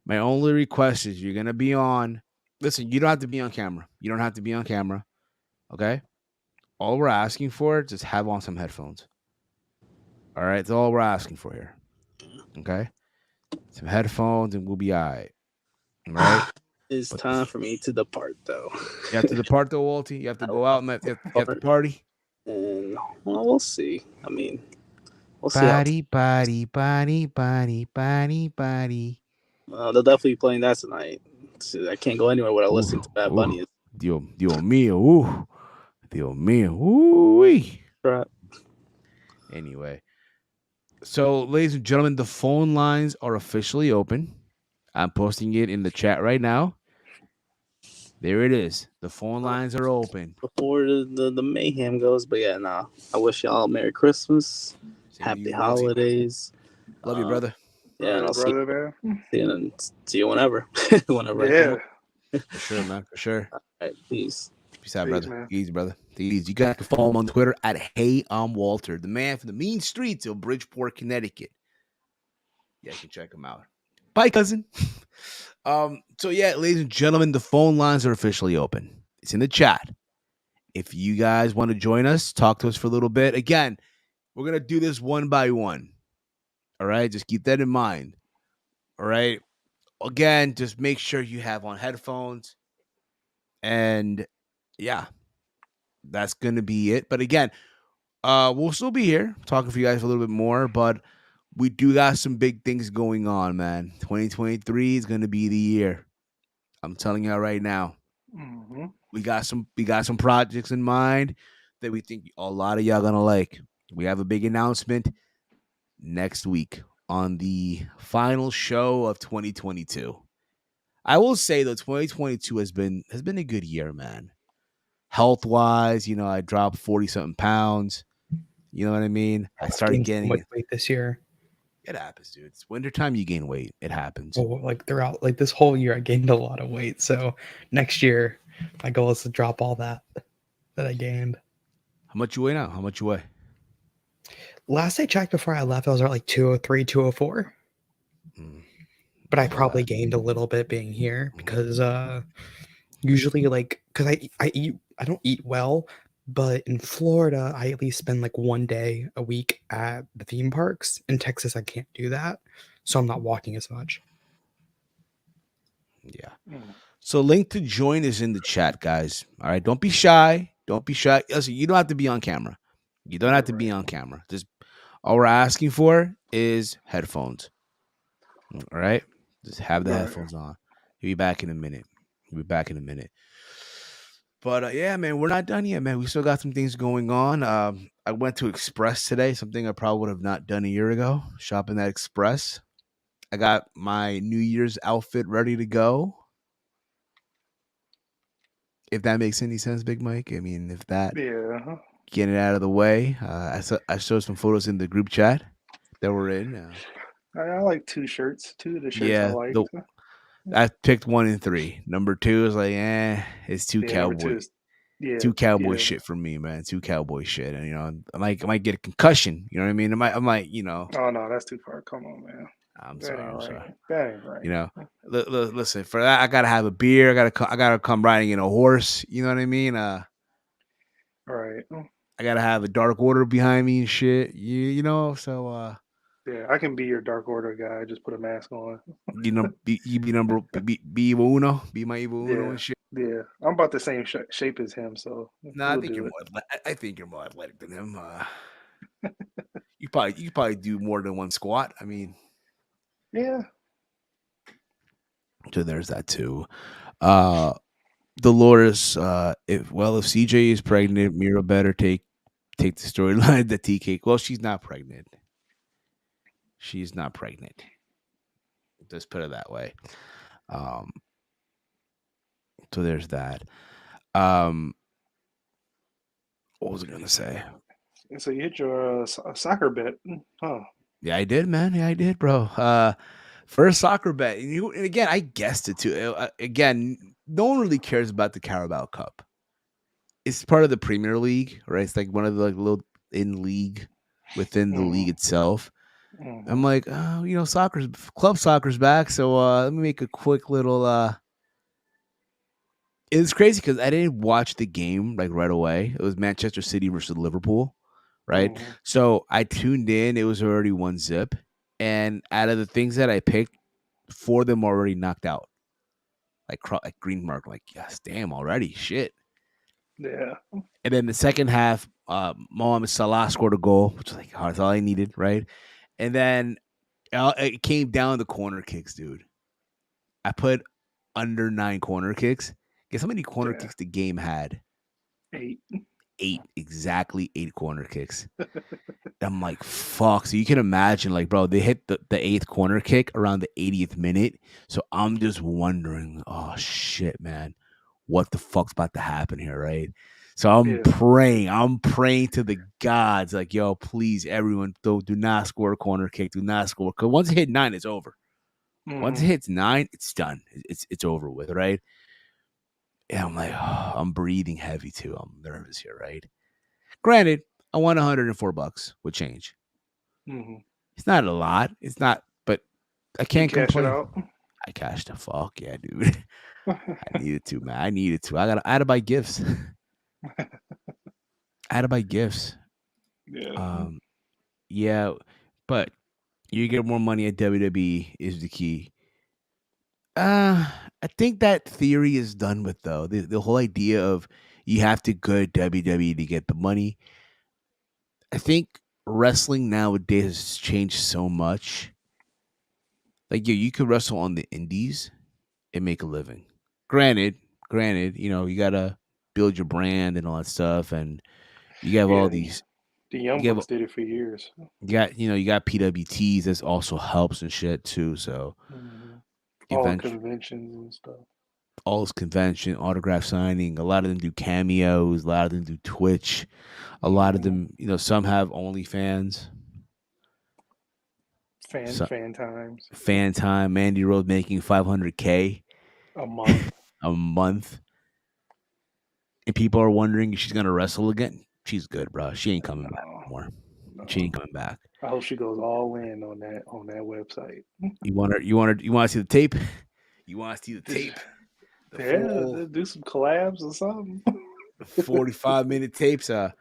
my only request is you're gonna be on. Listen, you don't have to be on camera. You don't have to be on camera. Okay? All we're asking for is just have on some headphones. All right? That's all we're asking for here. Okay? Some headphones and we'll be all right. All right? It's time for me to depart, though. You have to depart, though, Walty? You have to go out and you have to party? And, well, we'll see. I mean, we'll see. Body. They'll definitely be playing that tonight. So I can't go anywhere without listening to Bad Bunny. Dios mío. Dios mío. Ooh-wee. Right. Anyway. So, ladies and gentlemen, the phone lines are officially open. I'm posting it in the chat right now. There it is. The phone lines are open. Before the mayhem goes. But yeah, nah. I wish y'all a Merry Christmas. Happy holidays. Love you, brother. Yeah, and I'll see you whenever. Yeah. For sure, man. For sure. All right, peace. Peace out, brother. Man. Easy, brother. Easy. You guys can follow him on Twitter at Hey I'm Walter, the man from the mean streets of Bridgeport, Connecticut. Yeah, you can check him out. Bye, cousin. So yeah, ladies and gentlemen, the phone lines are officially open. It's in the chat. If you guys want to join us, talk to us for a little bit. Again, we're gonna do this one by one. All right, just keep that in mind. All right. Again, just make sure you have on headphones. And yeah, that's gonna be it. But again, we'll still be here talking for you guys for a little bit more, but we do got some big things going on, man. 2023 is gonna be the year. I'm telling you right now. Mm-hmm. We got some projects in mind that we think a lot of y'all gonna like. We have a big announcement next week on the final show of 2022. I will say though, 2022 has been a good year, man. Health wise, I dropped 40-something pounds. You know what I mean? I started getting so much weight this year. It happens, dude. It's wintertime, you gain weight. It happens. Oh, like throughout, like this whole year, I gained a lot of weight. So next year, my goal is to drop all that I gained. How much you weigh now? How much you weigh? Last I checked before I left, I was at like 203, 204. But I probably gained a little bit being here because usually because I don't eat well, but in Florida, I at least spend like one day a week at the theme parks. In Texas, I can't do that. So I'm not walking as much. Yeah. So link to join is in the chat, guys. All right, don't be shy. Don't be shy. Listen, you don't have to be on camera. You don't have to be on camera. Just all we're asking for is headphones. All right, just have the headphones on. He'll be back in a minute. But yeah, man, we're not done yet, man. We still got some things going on. I went to Express today, something I probably would have not done a year ago. Shopping at Express. I got my New Year's outfit ready to go. If that makes any sense, Big Mike. I mean, if that, get it out of the way. I showed some photos in the group chat that we're in. I like 2 shirts. 2 of the shirts I like. I picked 1 and 3. Number 2 is like, it's too cowboy. Too cowboy shit for me, man. Too cowboy shit, and I might get a concussion. You know what I mean? I might. Oh no, that's too far. Come on, man. I'm sorry. That ain't right. Listen. For that, I gotta have a beer. I gotta come riding in a horse. You know what I mean? Right. I gotta have a Dark Order behind me and shit. You know. So. Yeah, I can be your Dark Order guy. Just put a mask on. Be Evil Uno. Be my Evil Uno and shit. Yeah, I'm about the same shape as him. So I think you're more athletic than him. You probably do more than 1 squat. I mean. Yeah. So there's that too. Dolores, if CJ is pregnant, Mira better take the storyline that TK. Well, she's not pregnant. She's not pregnant. Let's put it that way. So there's that. What was I gonna say? So you hit your soccer bet, huh? Yeah, I did, man. Yeah, I did, bro. First soccer bet. And again, I guessed it too. Again, no one really cares about the Carabao Cup. It's part of the Premier League, right? It's like one of the little in league within the league itself. I'm like, club soccer's back. So let me make a quick little. It's crazy because I didn't watch the game like right away. It was Manchester City versus Liverpool, right? So I tuned in. It was already 1-0. And out of the things that I picked, 4 of them already knocked out. Like green mark, like, yes, damn, already, shit. Yeah. And then the second half, Mohamed Salah scored a goal, which was like, that's all I needed, right? And then it came down to corner kicks, dude. I put under 9 corner kicks. Guess how many corner kicks the game had? 8. 8, exactly 8 corner kicks. I'm like, fuck. So you can imagine, like, bro, they hit the 8th corner kick around the 80th minute. So I'm just wondering, oh shit, man, what the fuck's about to happen here, right? So I'm praying to the gods, like, yo, please, everyone, do not score a corner kick, do not score. Because once it hit 9, it's over. Once it hits 9, it's done. It's over with, right? Yeah, I'm like, I'm breathing heavy too. I'm nervous here, right? Granted, I won $104 with change. It's not a lot. It's not, but I can't complain. I cashed the fuck, yeah, dude. I needed to, man. I needed to. I had to buy gifts. I had to buy gifts. Yeah, but you get more money at WWE is the key. I think that theory is done with, though. The whole idea of you have to go to WWE to get the money. I think wrestling nowadays has changed so much. Like, you could wrestle on the indies and make a living. Granted, you gotta build your brand and all that stuff, and you have all these. The Young Bucks did it for years. You got PWTs that also helps and shit too. So. All conventions and stuff. All this convention, autograph signing. A lot of them do cameos. A lot of them do Twitch. A lot of them, some have OnlyFans. Fan times. Fan time. Mandy Rose making $500K a month. A month. And people are wondering if she's gonna wrestle again. She's good, bro. She ain't coming back anymore. She ain't coming back. I hope she goes all in on that website. You want to see the tape? You want to see the tape? Do some collabs or something. 45-minute tapes. Her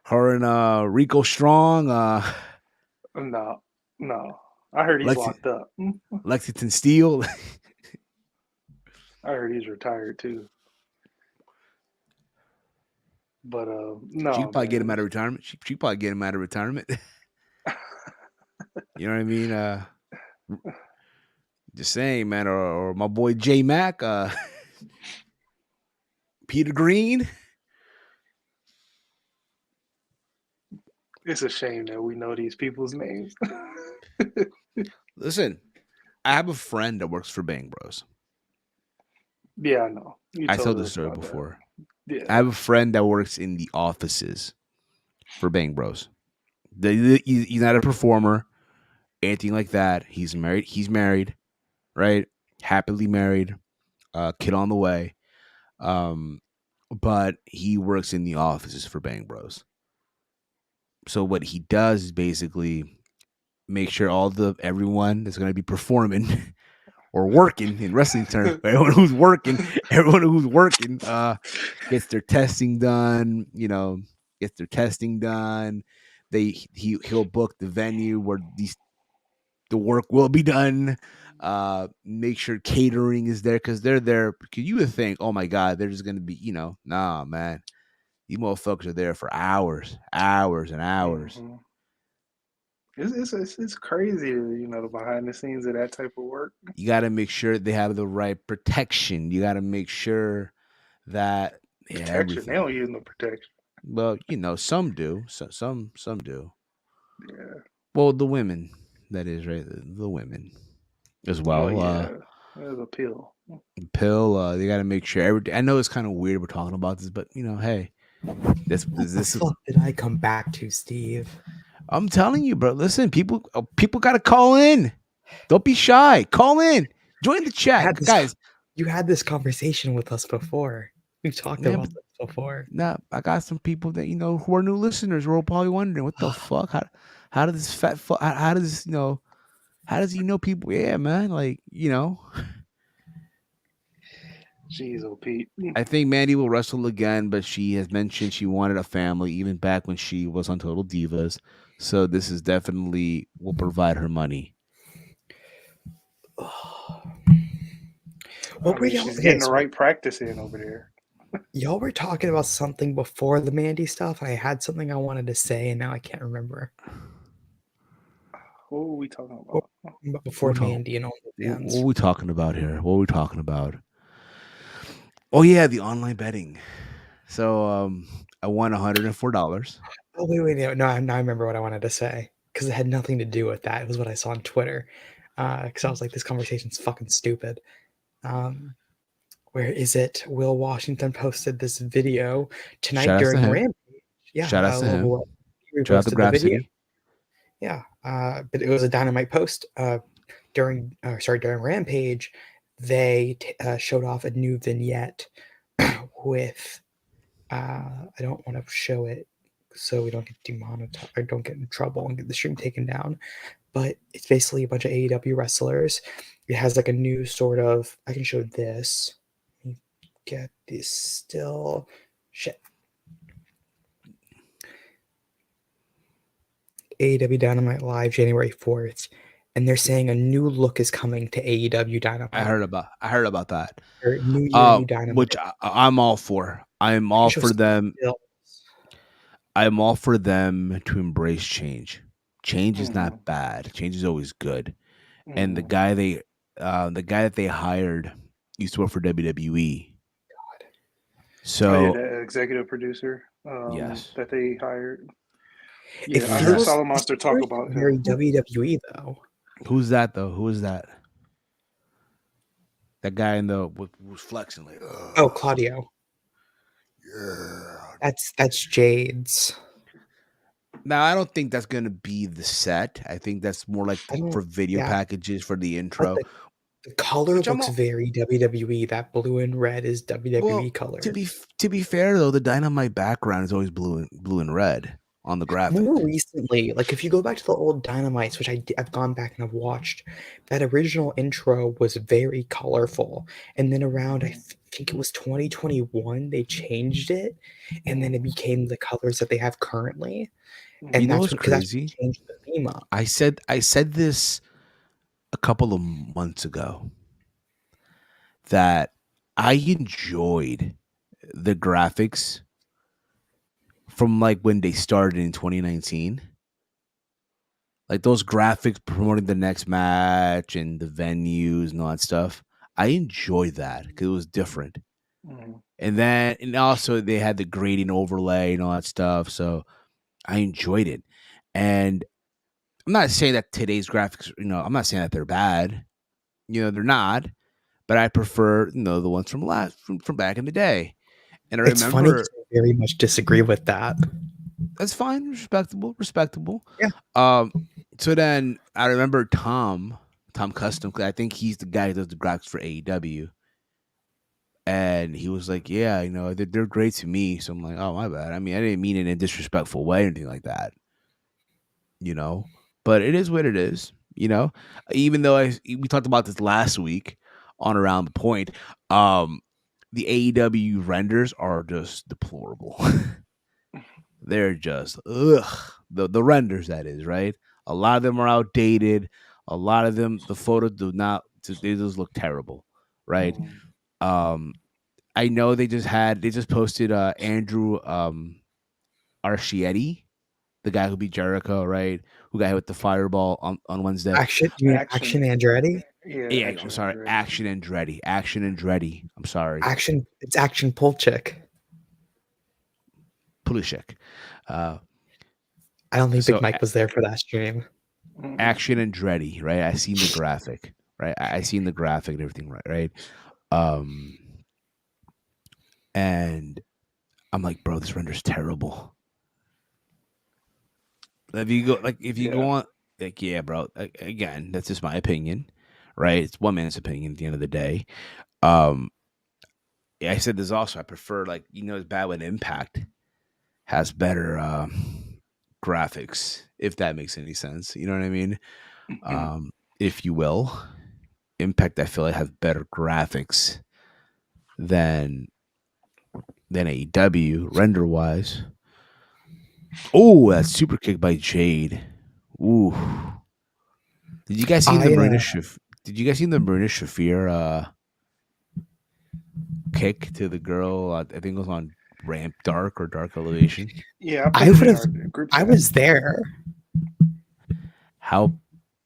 and Rico Strong. No. I heard he's locked up. Lexington Steel. I heard he's retired too. But no, She probably get him man. out of retirement. She probably get him out of retirement. You know what I mean? Just saying, man. Or my boy J Mac, Peter Green. It's a shame that we know these people's names. Listen, I have a friend that works for Bang Bros. Yeah, I know. I told this story before. Yeah. I have a friend that works in the offices for Bang Bros. He's not a performer, anything like that. He's married, right? Happily married, kid on the way. But he works in the offices for Bang Bros. So what he does is basically make sure everyone that's going to be performing or working in wrestling terms, everyone who's working gets their testing done. Gets their testing done. He'll book the venue where the work will be done. Make sure catering is there because they're there. Because you would think, oh my god, they're just gonna be, nah, man. These motherfuckers are there for hours and hours. Mm-hmm. It's crazy, the behind the scenes of that type of work. You got to make sure they have the right protection. You got to make sure that protection. They don't use no protection. Well, some do. Some do. Yeah. Well, the women, that is, right? The women as well. Oh, yeah. There's a pill. They got to make sure. I know it's kind of weird we're talking about this, but hey, this fuck did I come back to, Steve? I'm telling you, bro. Listen, people got to call in. Don't be shy. Call in. Join the chat, guys. You had this conversation with us before. We've talked about this before. Nah, I got some people that who are new listeners. We're probably wondering what the fuck. How does this fat fuck? How does this How does he know people? Yeah, man. Jeez, oh Pete. I think Mandy will wrestle again, but she has mentioned she wanted a family even back when she was on Total Divas. So this is definitely will provide her money. What were y'all getting the right practice in over there? Y'all were talking about something before the Mandy stuff. I had something I wanted to say, and now I can't remember. What were we talking about? Before Mandy and all the fans. What are we talking about here? What are we talking about? Oh yeah, the online betting. So I won $104. Oh wait, no, I remember what I wanted to say because it had nothing to do with that. It was what I saw on Twitter. Because I was like, this conversation's fucking stupid. Where is it? Will Washington posted this video tonight during Rampage. Yeah, shout out to him. Shout out to Graph City. Yeah, but it was a Dynamite post during Rampage. They showed off a new vignette with I don't want to show it so we don't get demonetized or don't get in trouble and get the stream taken down, but it's basically a bunch of AEW wrestlers. It has like a new sort of, I can show this. Let me get this still. Shit. AEW Dynamite Live January 4th. And they're saying a new look is coming to AEW Dynamite. I heard about that. New year, new Dynamite. Which I'm all for. I'm all for them. I'm all for them to embrace change. Change is not bad. Change is always good. And the guy that they hired used to work for WWE. God. So the executive producer. Yes. That they hired. Yeah, I heard Solid Monster talk about him. WWE though. Who's that though? Who is that? That guy was flexing like. Oh, Claudio. Yeah. That's Jade's. Now I don't think that's gonna be the set. I think that's more like for video packages for the intro. The color looks very WWE. That blue and red is WWE color. To be fair though, the Dynamite background is always blue and red on the graphic. More recently, like if you go back to the old Dynamites, which I've gone back and I've watched, that original intro was very colorful. And then around, I think it was 2021, they changed it. And then it became the colors that they have currently. And that's crazy. Changed the theme up. I said this a couple of months ago that I enjoyed the graphics from like when they started in 2019. Like those graphics promoting the next match and the venues and all that stuff. I enjoyed that because it was different. And also they had the grading overlay and all that stuff. So I enjoyed it. And I'm not saying that today's graphics, I'm not saying that they're bad. They're not. But I prefer, the ones from back in the day. And I It's funny remember 'cause I very much disagree with that. that's fine, respectable. Yeah. So then I remember Tom Custom. I think he's the guy who does the graphics for AEW. And he was like, "Yeah, they're great to me." So I'm like, "Oh, my bad. I mean, I didn't mean it in a disrespectful way or anything like that, But it is what it is, Even though we talked about this last week on Around the Point, the AEW renders are just deplorable. They're just the renders, that is, right? A lot of them are outdated. A lot of them, the photos they just look terrible, right? I know they just posted Andrew Archietti, the guy who beat Jericho, right? Who got hit with the fireball on Wednesday. Action Andretti? Yeah, I'm sorry. Action Andretti. I'm sorry. It's Action Pulchik. Pulisic. I don't think Big Mike was there for that stream. Action Andretti, right? I seen the graphic, right? I seen the graphic and everything, right? And I'm like, bro, this render's terrible. If you go on, like, yeah, bro. Again, that's just my opinion, right? It's one man's opinion at the end of the day. Yeah, I said this also. I prefer, it's bad when Impact has better graphics, if that makes any sense. You know what I mean? If you will. Impact, I feel like, has better graphics than AEW render wise. Oh, that super kick by Jade. Ooh. Did you guys see the Marina Shafir kick to the girl? I think it was on Ramp Dark or Dark Elevation. Yeah, I was there. How?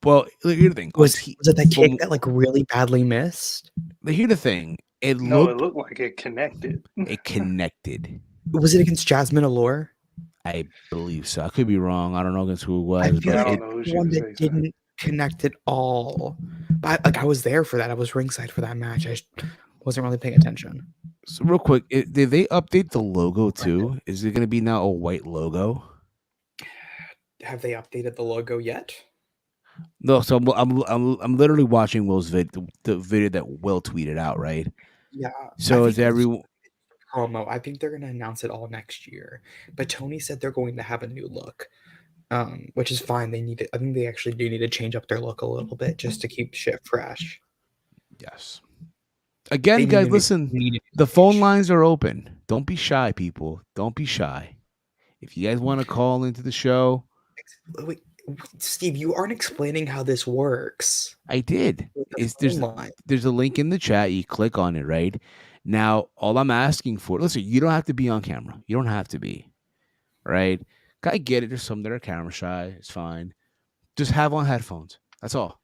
Well, here's the thing. Was it that kick that really badly missed? Here's the thing. It looked like it connected. It connected. Was it against Jasmine Allure? I believe so. I could be wrong. I don't know against who it was. I feel like it's one that didn't connect at all. But I was there for that. I was ringside for that match. I wasn't really paying attention. So real quick, did they update the logo too? Is it going to be now a white logo? Have they updated the logo yet? No. So I'm literally watching Will's the video that Will tweeted out, right? Yeah. So is everyone promo? I think they're going to announce it all next year. But Tony said they're going to have a new look, which is fine. They need it. I think they actually do need to change up their look a little bit just to keep shit fresh. Yes. Again, guys, listen. The phone lines are open. Don't be shy, people. Don't be shy. If you guys want to call into the show. Wait, Steve, you aren't explaining how this works. I did. There's a link in the chat. You click on it, right? Now, all I'm asking for, listen, you don't have to be on camera. You don't have to be, right? I get it. There's some that are camera shy. It's fine. Just have on headphones. That's all.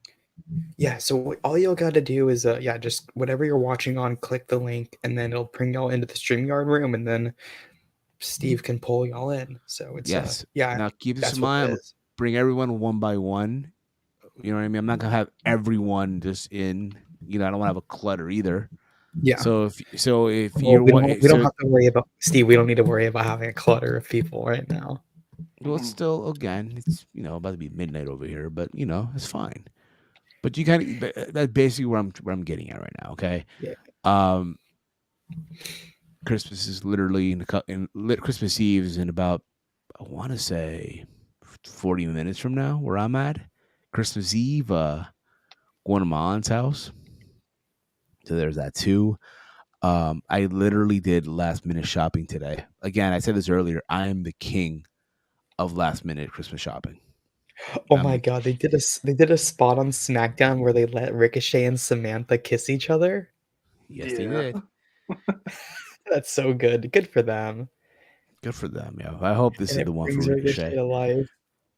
Yeah, so all you'll got to do is, just whatever you're watching on, click the link, and then it'll bring y'all into the StreamYard room, and then Steve can pull y'all in. So it's Now keep this in mind. Bring everyone one by one. You know what I mean? I'm not gonna have everyone just in. I don't want to have a clutter either. Yeah. So if we don't have to worry about Steve. We don't need to worry about having a clutter of people right now. Well, it's still it's about to be midnight over here, but it's fine. But you that's basically where I'm getting at right now. Okay. Yeah. Christmas is literally Christmas Eve is in about, I want to say, 40 minutes from now where I'm at. Christmas Eve, going to my aunt's house. So there's that too. I literally did last minute shopping today. Again, I said this earlier. I am the king of last minute Christmas shopping. Oh my god, they did a spot on SmackDown where they let Ricochet and Samantha kiss each other. Yes, they did. That's so good. Good for them. Good for them, yo. I hope this And is it the one for brings Ricochet to life.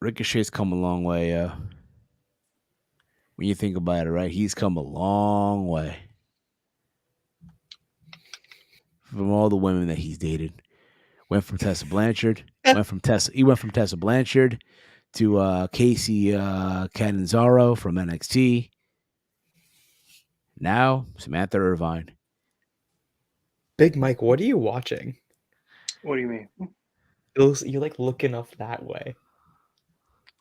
Ricochet's come a long way, when you think about it, right? He's come a long way from all the women that he's dated. Went from Tessa Blanchard. He went from Tessa Blanchard to Casey Catanzaro from NXT. Now Samantha Irvine. Big Mike, what are you watching? What do you mean? You're like looking up that way.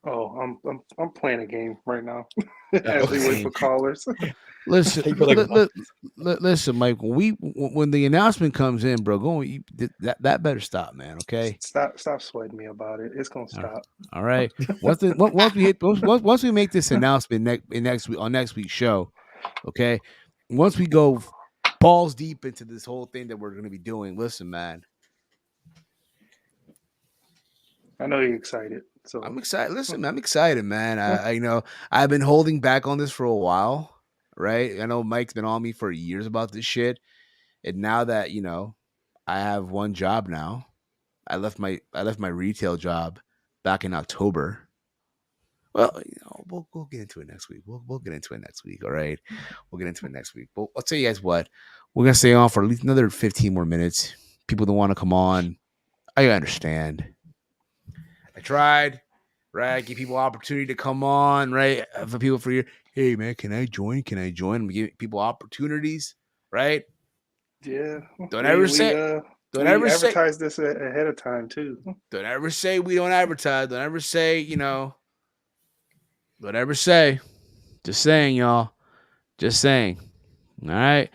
Oh, I'm playing a game right now as we wait for callers. Listen, listen, Mike. When the announcement comes in, bro, that better stop, man. Okay. Stop sweating me about it. It's gonna stop. All right. Once we make this announcement next week on next week's show, okay. Once we go balls deep into this whole thing that we're going to be doing, listen, man. I know you're excited. So I'm excited. Listen, I'm excited, man. I've been holding back on this for a while, right? I know Mike's been on me for years about this shit, and now that I have one job now. I left my retail job back in October. Well, we'll get into it next week. We'll get into it next week. All right, we'll get into it next week. But I'll tell you guys what, we're gonna stay on for at least another 15 more minutes. People don't want to come on. I understand. I tried, right? Give people opportunity to come on, right? For people for your, hey man, can I join? We give people opportunities, right? Yeah. Don't ever say advertise this ahead of time too. Don't ever say we don't advertise. Don't ever say, don't ever say. Just saying, y'all. Just saying. All right.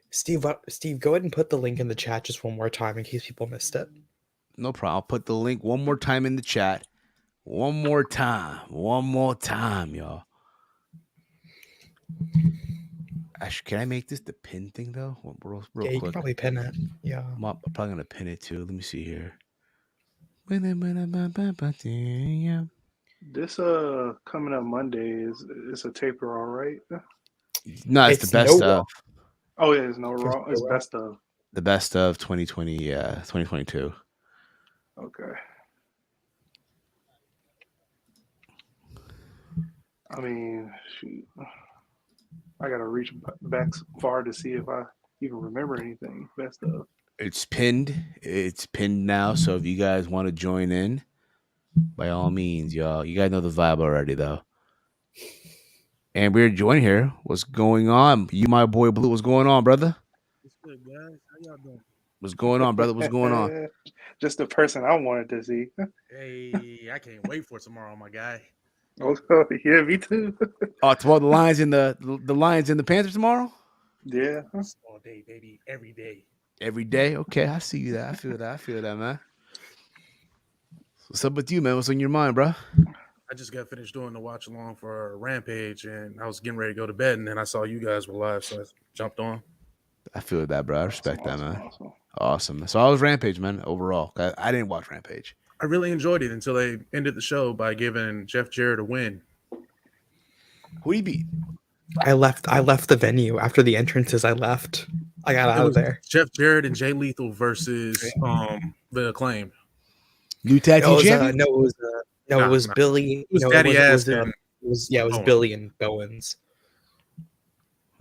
Steve, go ahead and put the link in the chat just one more time in case people missed it. No problem. I'll put the link one more time in the chat. One more time, y'all. Actually, can I make this the pin thing though? Real yeah, quick. You can probably pin it. Yeah. I'm probably gonna pin it too. Let me see here. This coming up Monday is a taper, all right? No, it's the best of. Oh yeah, it's no Raw. It's best of. The best of 2020, 2022. Okay. I mean, shoot. I gotta reach back far to see if I even remember anything. Best of. It's pinned. It's pinned now. So if you guys want to join in, by all means, y'all. You guys know the vibe already, though. And we're joining here. What's going on? You, my boy Blue. What's going on, brother? What's good, guys? How y'all doing? What's going on, brother? What's going on? Just the person I wanted to see. Hey, I can't wait for tomorrow, my guy. Oh, yeah, me too. Oh, tomorrow the Lions and the Lions and the Panthers tomorrow? Yeah. All day, baby. Every day. Every day? Okay, I see that. I feel that, man. What's up with you, man? What's on your mind, bro? I just got finished doing the watch along for Rampage, and I was getting ready to go to bed, and then I saw you guys were live, so I jumped on. I feel that, bro. I respect that, man. Awesome. So I was Rampage, man, overall. I didn't watch Rampage. I really enjoyed it until they ended the show by giving Jeff Jarrett a win. Who he beat? I left the venue after the entrances. I left. I got out of there. Jeff Jarrett and Jay Lethal versus the Acclaim. New tag team champion? It was Billy. It was Daddy Ass. It was Billy and Bowens.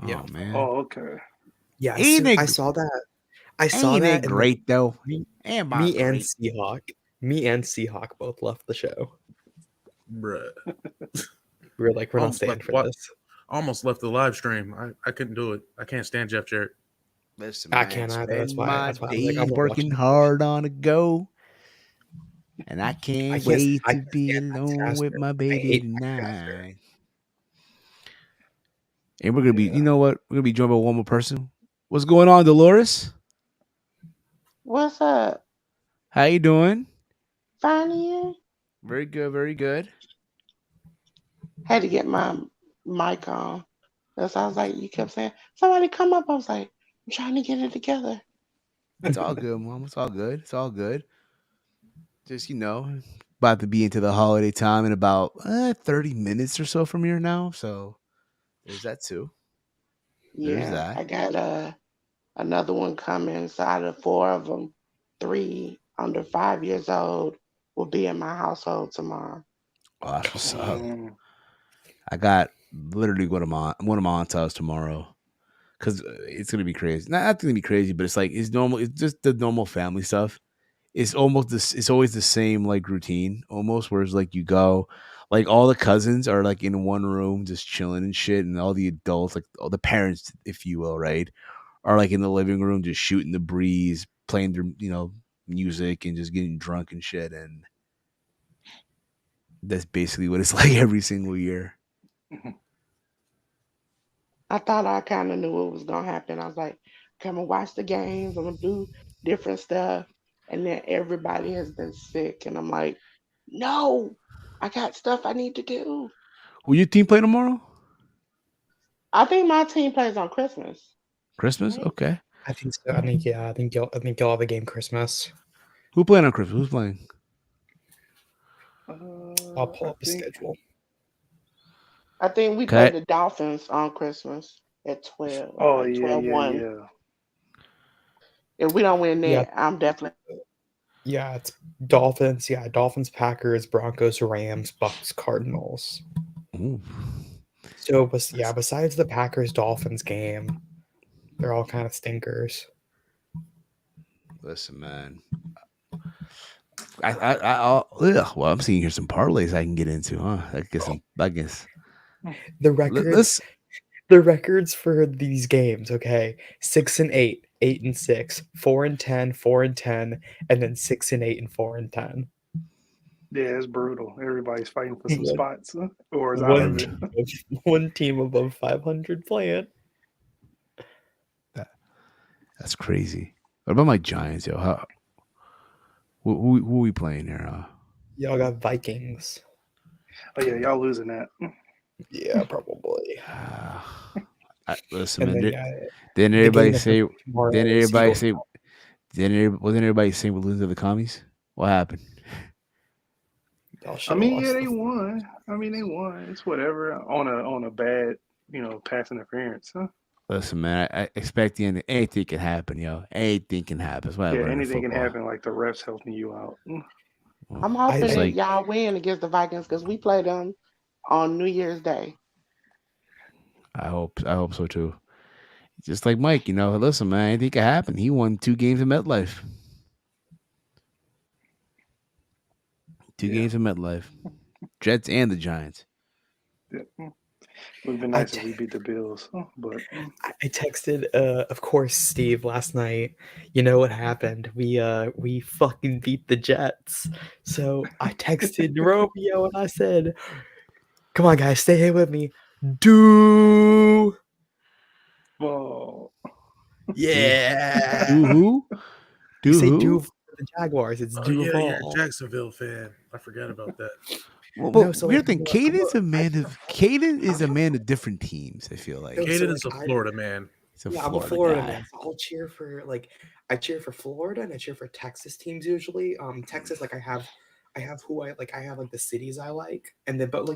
Oh, yeah, man. Oh, okay. Yeah, I saw that. I saw that. Great though. Me and Seahawk both left the show. Bruh. We were like, we're not staying for this. Almost left the live stream. I couldn't do it. I can't stand Jeff Jarrett. Listen, I can't either. That's why I'm working hard on a go. And I can't wait to be alone with my baby tonight. And we're gonna be, you know what? We're gonna be joined by one more person. What's going on, Dolores? What's up? How you doing? Fine here. Very good, very good. Had to get my mic on. Because I was like, you kept saying, somebody come up. I was like, I'm trying to get it together. It's all good, Mom. It's all good. It's all good. Just, about to be into the holiday time in about 30 minutes or so from here now. So There's that too. There's Yeah, that. I got another one coming. So out of 4 of them, 3 under 5 years old will be in my household tomorrow. Oh, that's what's up. Mm. I got literally one of my aunt's house tomorrow because it's gonna be crazy. Not gonna be crazy, but it's like it's normal. It's just the normal family stuff. It's almost this. It's always the same like routine almost. Whereas like you go, like all the cousins are like in one room just chilling and shit, and all the adults, like all the parents, if you will, right, are like in the living room just shooting the breeze, playing their music and just getting drunk and shit. And that's basically what it's like every single year. I thought I kind of knew what was gonna happen. I was like, come and watch the games. I'm gonna do different stuff, and then everybody has been sick, and I'm like, no, I got stuff I need to do. Will your team play tomorrow? I think my team plays on Christmas. Christmas? Right? Okay. I think so. I think I think you'll have a game Christmas. Who playing on Christmas? Who's playing? I'll pull up the schedule. I think we play the Dolphins on Christmas at 12. Oh like yeah, 12-1. yeah. If we don't win that, Yeah. I'm definitely. Yeah, it's Dolphins. Yeah, Dolphins, Packers, Broncos, Rams, Bucks, Cardinals. Ooh. So, besides the Packers Dolphins game, they're all kind of stinkers. Listen, man. Well, I'm seeing here some parlays I can get into, huh? I guess. The records. The records for these games, okay, 6-8, 8-6, 4-10, 4-10, and then 6-8 and 4-10. Yeah, it's brutal. Everybody's fighting for some spots, or is out of it. One team above 500 playing. That's crazy. What about my Giants, yo? Who are we playing here? Y'all got Vikings. Oh yeah, y'all losing that. Yeah, probably. Listen, man. Didn't everybody say? Wasn't everybody saying we're losing to the commies? What happened? I mean, yeah, they won. They won. It's whatever on a bad, pass interference, huh? Listen, man. I expect anything can happen, yo. Anything can happen. That's why yeah, anything can happen. Like the refs helping you out. I'm hoping that y'all win against the Vikings because we play them on New Year's Day. I hope so too. Just like Mike, listen, man, anything can happen. He won 2 games in MetLife. 2 games in MetLife. Jets and the Giants. Yeah. It would have been nice if we beat the Bills, but I texted, of course, Steve last night. You know what happened? We fucking beat the Jets. So I texted Romeo and I said, "Come on, guys, stay here with me. Do." Oh. Yeah. Do who? You say do for the Jaguars. It's do yeah, you're a all. Jacksonville fan. I forgot about that. Well, weird thing. Caden is a man of different teams. I feel like Caden is a Florida man. I'm a Florida man. So I'll cheer for I cheer for Florida and I cheer for Texas teams usually. Texas, I have who I like. I have the cities I like, and then but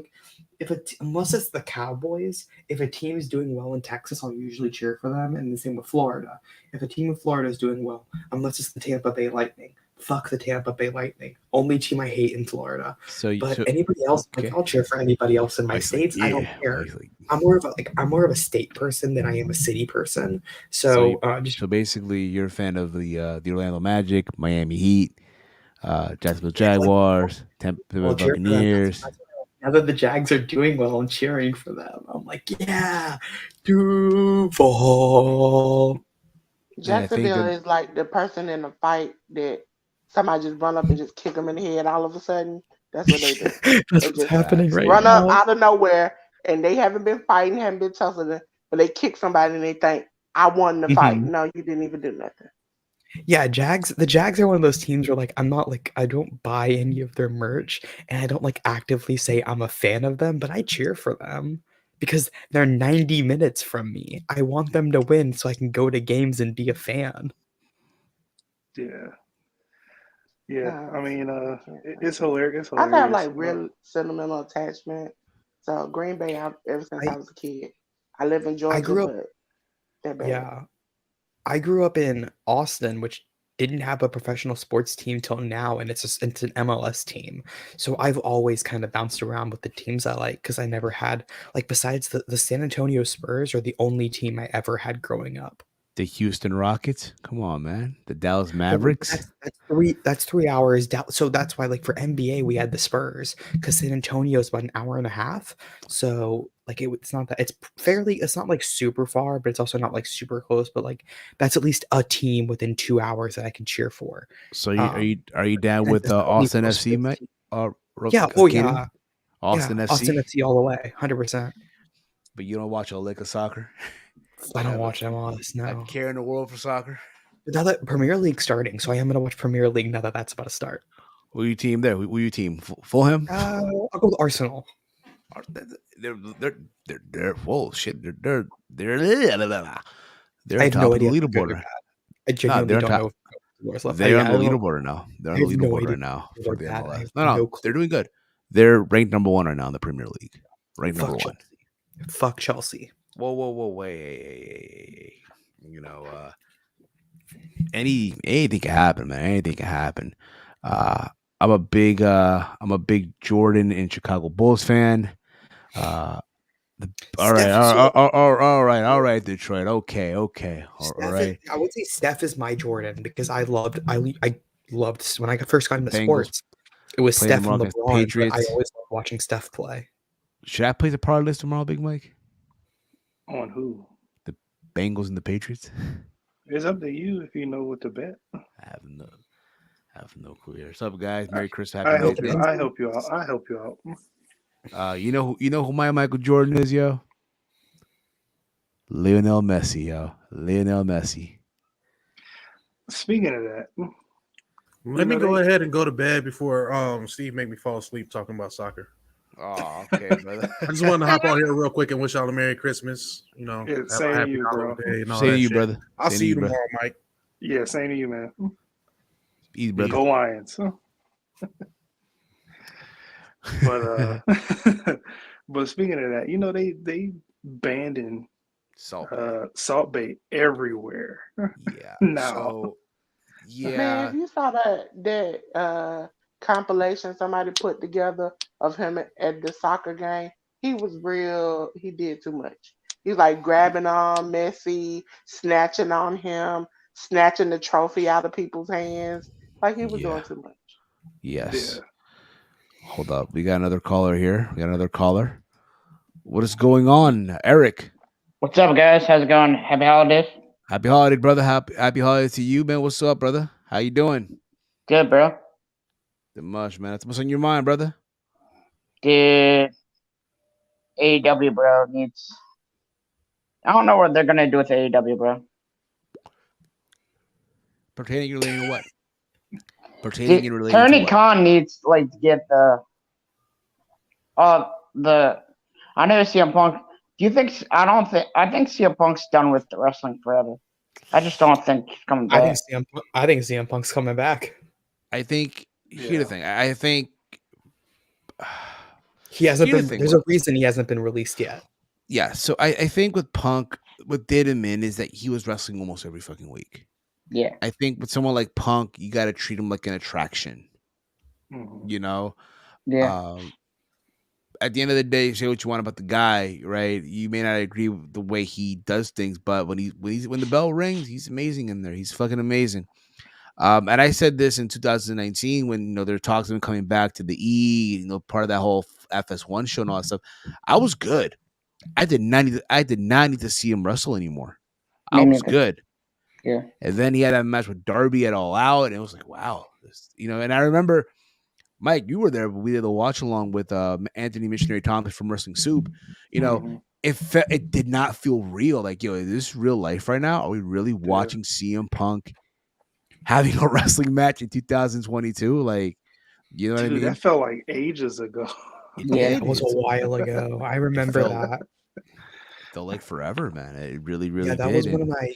unless it's the Cowboys, if a team is doing well in Texas, I'll usually cheer for them. And the same with Florida. If a team in Florida is doing well, unless it's the Tampa Bay Lightning, fuck the Tampa Bay Lightning. Only team I hate in Florida. But anybody else, I'll cheer for anybody else in my states. I don't care. I'm more of a state person than I am a city person. So basically, you're a fan of the Orlando Magic, Miami Heat. Jacksonville Jaguars, Tampa Bay Buccaneers. Now that the Jags are doing well, I'm cheering for them. I'm like, yeah, Duval. Jacksonville is like the person in a fight that somebody just run up and just kick them in the head all of a sudden. That's what they do. That's what's happening right run now. Run up out of nowhere, and they haven't been fighting, haven't been tussling, but they kick somebody and they think, I won the fight. No, you didn't even do nothing. Yeah, the Jags are one of those teams where I'm not I don't buy any of their merch and I don't actively say I'm a fan of them, but I cheer for them because they're 90 minutes from me. I want them to win so I can go to games and be a fan. Yeah. It's hilarious. I have real sentimental attachment. So Green Bay ever since I was a kid. I live in I Georgia, grew up. but they're bad. Yeah, I grew up in Austin, which didn't have a professional sports team till now, and it's an MLS team. So I've always kind of bounced around with the teams I like because I never had like besides the San Antonio Spurs are the only team I ever had growing up. The Houston Rockets. Come on, man. The Dallas Well, Mavericks. that's 3 hours down. So that's why like for NBA we had the Spurs because San Antonio is about an hour and a half. So like it's not that it's not like super far, but it's also not like super close. But like that's at least a team within 2 hours that I can cheer for. So are you down with It's the only Austin pro FC, sports mate? team. Yeah. Kaden? Oh yeah. Austin Yeah. FC. Austin FC all the way, 100%. But you don't watch a lick of soccer. I don't watch MLS. A No. care in the world for soccer. But now that Premier League's starting, so I am gonna watch Premier League now that that's about to start. Who you team there? Who you team? Fulham? I'll go with Arsenal. They're whoa shit. They're I on have top no of the idea. leaderboard. I genuinely don't know. They're on the leaderboard now. They're on the leaderboard right now for the MLS. No, they're doing good. They're ranked number 1 right now in the Premier League. Ranked number 1. Fuck Chelsea. Whoa, wait. You know, anything can happen, man. Anything can happen. I'm a big Jordan and Chicago Bulls fan. All right, Detroit. Okay. All right. I would say Steph is my Jordan because I loved when I first got into sports. It was Steph and LeBron. Patriots. I always loved watching Steph play. Should I play the parlay list tomorrow, Big Mike? On who? The Bengals and the Patriots. It's up to you if you know what to bet. I have no clue here. What's up, guys? Merry Christmas. I help you out. You know who my Michael Jordan is, yo? Lionel Messi, yo. Lionel Messi. Speaking of that, let me go ahead and go to bed before Steve make me fall asleep talking about soccer. Oh, okay, brother. I just wanted to hop on here real quick and wish y'all a Merry Christmas. You know, same to you, bro. Same to you, brother. I'll see you tomorrow, Mike. Yeah, same to you, man. Easy, brother. Go Lions. But speaking of that, you know they banning salt bait everywhere. Yeah. now. So, yeah. Man, you saw that compilation somebody put together of him at the soccer game. He was real. He did too much. He was like grabbing on Messi, snatching on him, snatching the trophy out of people's hands. Like he was doing too much. Yes. Yeah. Hold up. We got another caller here. What is going on, Eric? What's up, guys? How's it going? Happy holidays. Happy holidays, brother. Happy holidays to you, man. What's up, brother? How you doing? Good, bro. Not much, man. That's what's on your mind, brother. Dude, AEW, bro, needs... I don't know what they're going to do with AEW, bro. Pertaining in relation to what? Pertaining in relation Tony Khan needs, like, to get the... I know CM Punk... Do you think... I think CM Punk's done with wrestling forever. I just don't think he's coming back. I think CM Punk's coming back. I think... Here's the thing. I think... He hasn't been. There's a reason he hasn't been released yet. Yeah, so I think with Punk, what did him in is that he was wrestling almost every fucking week. Yeah. I think with someone like Punk, you got to treat him like an attraction. Mm-hmm. You know? Yeah. At the end of the day, say what you want about the guy, right? You may not agree with the way he does things, but when the bell rings, he's amazing in there. He's fucking amazing. And I said this in 2019 when there were talks of him coming back to the E, part of that whole FS1 show and all that stuff. I was good. I did not need to see him wrestle anymore. I was good. Yeah. And then he had that match with Darby at All Out, and it was like, wow, And I remember, Mike, you were there, but we did a watch along with Anthony Missionary Thomas from Wrestling Soup. It did not feel real. Like, is this real life right now? Are we really watching CM Punk having a wrestling match in 2022? Like, you know what I mean? That felt like ages ago. Yeah, it was a while ago. I remember that. It felt like forever, man. It really, really that did. Was one of my.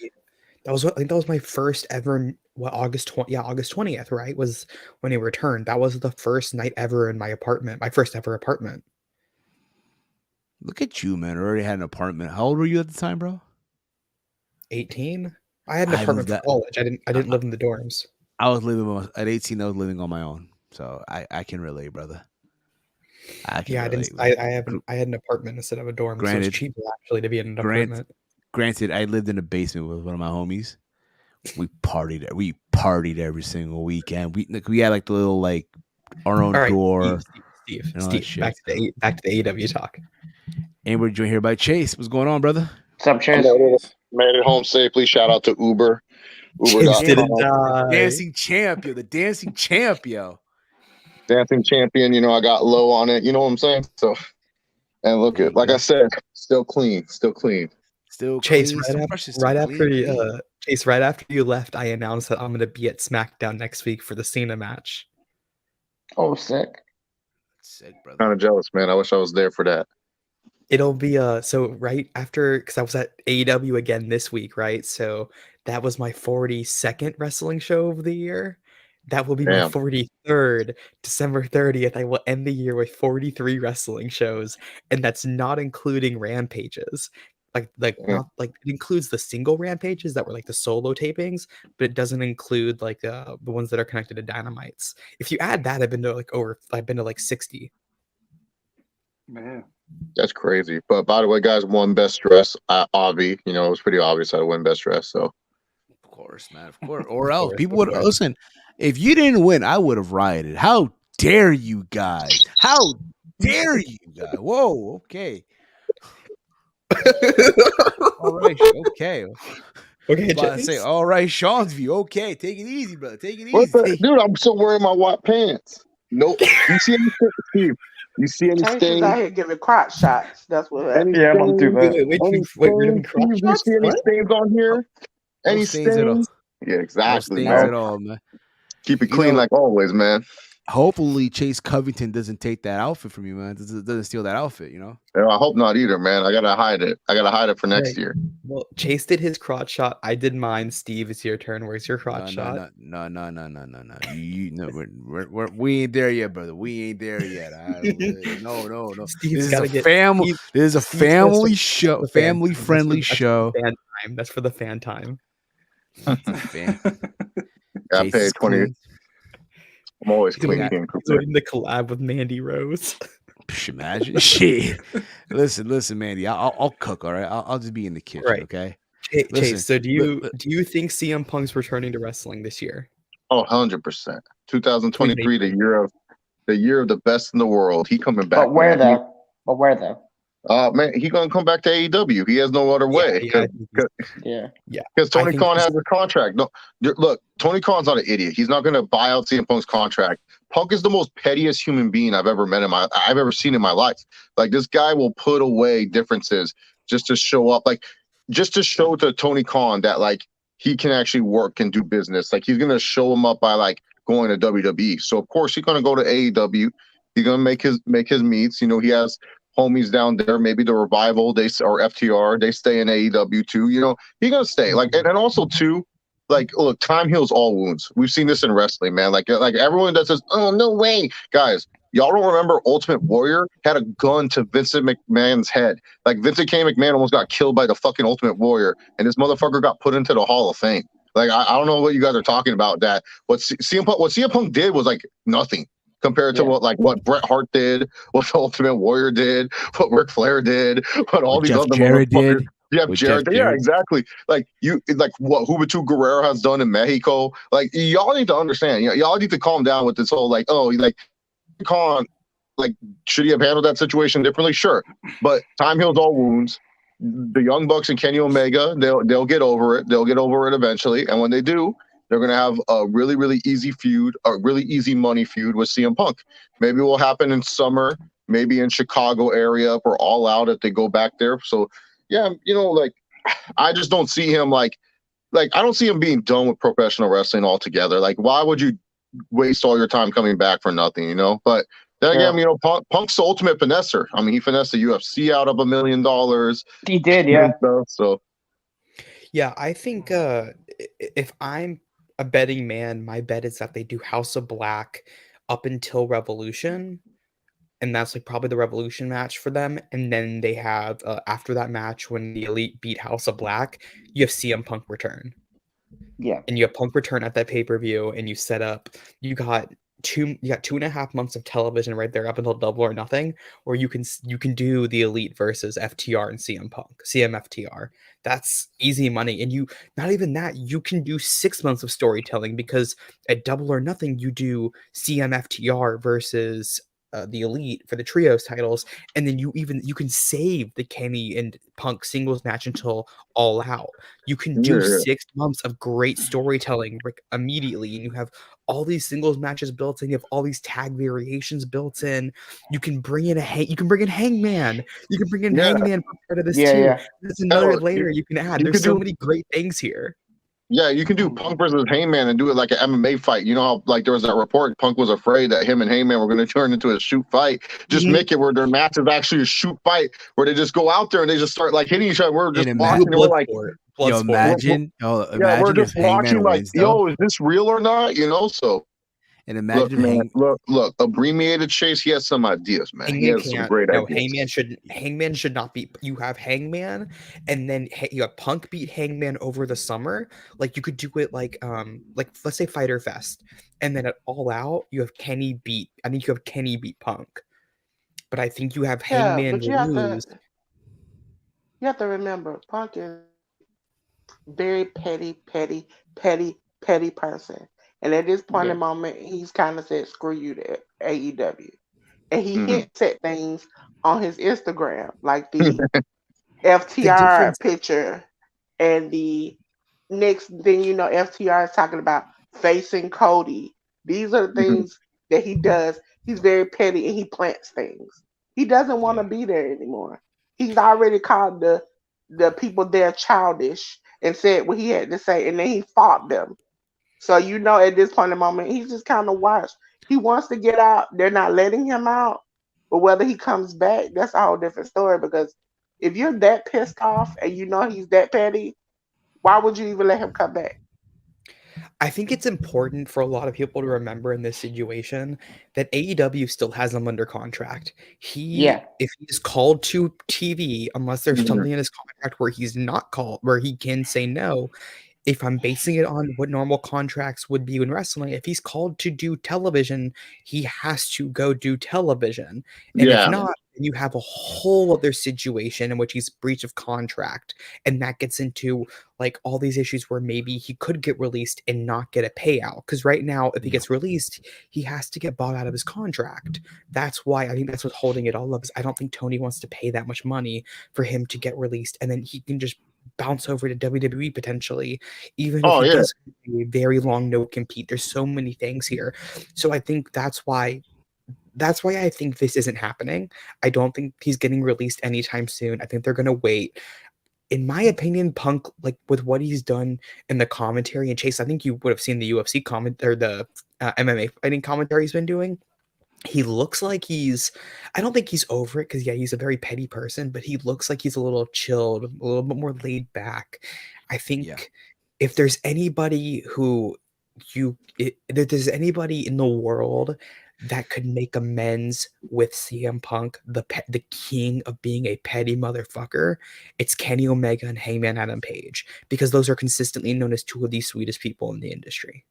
I think that was my first ever. August 20th, right? Was when he returned. That was the first night ever in my apartment. My first ever apartment. Look at you, man. I already had an apartment. How old were you at the time, bro? 18. I had an apartment for college. I didn't live in the dorms. I was living at 18. I was living on my own, so I can relate, brother. I had an apartment instead of a dorm. So it's cheaper actually to be in an apartment. Granted, I lived in a basement with one of my homies. We partied every single weekend. We had like the little like our own door. Steve, back to the AW talk. Anybody join here by Chase? What's going on, brother? What's up, Chase? Made it home safely. Shout out to Uber. Chase didn't die. Dancing champ, yo. The dancing champ, yo. Dancing champion. You know, I got low on it. You know what I'm saying? So, and look at, like I said, still clean. Chase, right after you left, I announced that I'm going to be at SmackDown next week for the Cena match. Oh, sick, brother. Kind of jealous, man. I wish I was there for that. It'll be so right after, because I was at AEW again this week, right? So that was my 42nd wrestling show of the year. That will be my 43rd. December 30th, I will end the year with 43 wrestling shows, and that's not including rampages. Not like it includes the single rampages that were like the solo tapings, but it doesn't include like the ones that are connected to Dynamites. If you add that, I've been to like 60. Man, that's crazy. But by the way, guys, won best dress. Avi, you know, it was pretty obvious I won best dress. So, of course, man, of course. Or else people would listen. If you didn't win, I would have rioted. How dare you guys? How dare you guys? Whoa, okay. All right, okay. Okay, say, all right, Sean's view. Okay, take it easy, brother. Take it easy. Dude, I'm still wearing my white pants. Nope. You see anything, Steve? You see any Chase stains? is out here giving crotch shots. That's what happened. Yeah, I'm gonna do that. Wait, you see any stains on here? Any stains at all? Yeah, exactly. No stains at all, man. Keep it clean like always, man. Hopefully, Chase Covington doesn't take that outfit from you, man. Doesn't steal that outfit, you know? Yeah, I hope not either, man. I gotta hide it. I gotta hide it for next year. Well, Chase did his crotch shot. I did mine. Steve, it's your turn. Where's your crotch shot? No. We ain't there yet, brother. We ain't there yet. No. Steve's this is a family show, family friendly show. That's for the fan time. I paid 20. I'm always clean. Doing the collab with Mandy Rose. Imagine shit. Listen, Mandy. I'll cook. All right. I'll just be in the kitchen. Right. Okay. Chase. So do you think CM Punk's returning to wrestling this year? Oh, 100%. 2023, the year of the best in the world. He coming back. But where though? Man, he gonna come back to AEW. He has no other way. Because Tony Khan has a contract. No, look, Tony Khan's not an idiot. He's not gonna buy out CM Punk's contract. Punk is the most pettiest human being I've ever seen in my life. Like, this guy will put away differences just to show up, like just to show to Tony Khan that like he can actually work and do business. Like, he's gonna show him up by like going to WWE. So of course he's gonna go to AEW. He's gonna make his meets. You know, he has homies down there, maybe the Revival, or FTR, they stay in AEW too. You know, he's gonna stay. Like, and also too, like, look, time heals all wounds. We've seen this in wrestling, man. Like everyone that says, "Oh, no way," guys. Y'all don't remember Ultimate Warrior had a gun to Vincent McMahon's head. Like, Vincent K. McMahon almost got killed by the fucking Ultimate Warrior, and this motherfucker got put into the Hall of Fame. Like, I don't know what you guys are talking about. That what CM Punk did was like nothing compared to what Bret Hart did, what the Ultimate Warrior did, what Ric Flair did, what all these other motherfuckers did. Yeah, Jared. Yeah, exactly. Like what Juventud Guerrero has done in Mexico. Like, y'all need to understand. Y'all need to calm down with this whole like, oh, like, Khan, like, should he have handled that situation differently? Sure, but time heals all wounds. The Young Bucks and Kenny Omega, they'll get over it. They'll get over it eventually, and when they do, they're going to have a really, really easy feud, a really easy money feud with CM Punk. Maybe it will happen in summer, maybe in Chicago area for All Out if they go back there. So, yeah, you know, like, I just don't see him like I don't see him being done with professional wrestling altogether. Like, why would you waste all your time coming back for nothing, you know? But then again, you know, Punk's the ultimate finesser. I mean, he finessed the UFC out of $1 million. He did, yeah. So, yeah, I think if I'm a betting man, my bet is that they do House of Black up until Revolution, and that's like probably the Revolution match for them. And then they have after that match when the Elite beat House of Black, you have CM Punk return. Yeah. And you have Punk return at that pay-per-view, and you set up. You got 2.5 months of television right there up until Double or Nothing, or you can do the Elite versus FTR and CM Punk, CMFTR. That's easy money, and you not even that, you can do 6 months of storytelling because at Double or Nothing you do CMFTR versus the Elite for the trios titles, and then you can save the Kenny and Punk singles match until All Out. You can do 6 months of great storytelling immediately, and you have all these singles matches built in. You have all these tag variations built in. You can bring in Hangman. You can bring in Hangman for part of this too. Yeah. There's another layer you can add. There's so many great things here. Yeah, you can do Punk versus Hangman and do it like an MMA fight. You know how like there was that report Punk was afraid that him and Hangman were going to turn into a shoot fight. Just make it where their match is actually a shoot fight where they just go out there and they just start like hitting each other. We're just watching and we're like, imagine we're just if watching Hangman like, wins, though. is this real or not? You know, so. And imagine look, abbreviated Chase, he has some ideas, man. He has some great ideas. Hangman should not be. You have Hangman, and then you have Punk beat Hangman over the summer. Like you could do it like let's say Fyter Fest, and then at All Out you have Kenny beat. I think you have Kenny beat Punk, but I think you have Hangman lose. You have to remember, Punk is very petty person. And at this point in the moment, he's kind of said, screw you to AEW. And he hints at things on his Instagram, like the FTR picture. And the next thing you know, FTR is talking about facing Cody. These are the things that he does. He's very petty and he plants things. He doesn't want to be there anymore. He's already called the people there childish and said what he had to say, and then he fought them. So you know, at this point in the moment, he's just kind of washed. He wants to get out. They're not letting him out. But whether he comes back, that's a whole different story. Because if you're that pissed off and you know he's that petty, why would you even let him come back? I think it's important for a lot of people to remember in this situation that AEW still has him under contract. If he's called to TV, unless there's something in his contract where he's not called, where he can say no. If I'm basing it on what normal contracts would be in wrestling, if he's called to do television, he has to go do television. And if not, then you have a whole other situation in which he's breach of contract. And that gets into like all these issues where maybe he could get released and not get a payout. Because right now, if he gets released, he has to get bought out of his contract. That's why I think that's what's holding it all up. Is I don't think Tony wants to pay that much money for him to get released. And then he can just bounce over to WWE potentially, even if he does a very long no compete. There's so many things here. So I think that's why I think this isn't happening. I don't think he's getting released anytime soon. I think they're going to wait. In my opinion, Punk, like with what he's done in the commentary, and Chase, I think you would have seen the UFC comment or the MMA fighting commentary he's been doing. He looks like I don't think he's over it because he's a very petty person, but he looks like he's a little chilled, a little bit more laid back. I think if there's anybody if there's anybody in the world that could make amends with CM Punk, the king of being a petty motherfucker, it's Kenny Omega and Hangman Adam Page, because those are consistently known as two of the sweetest people in the industry.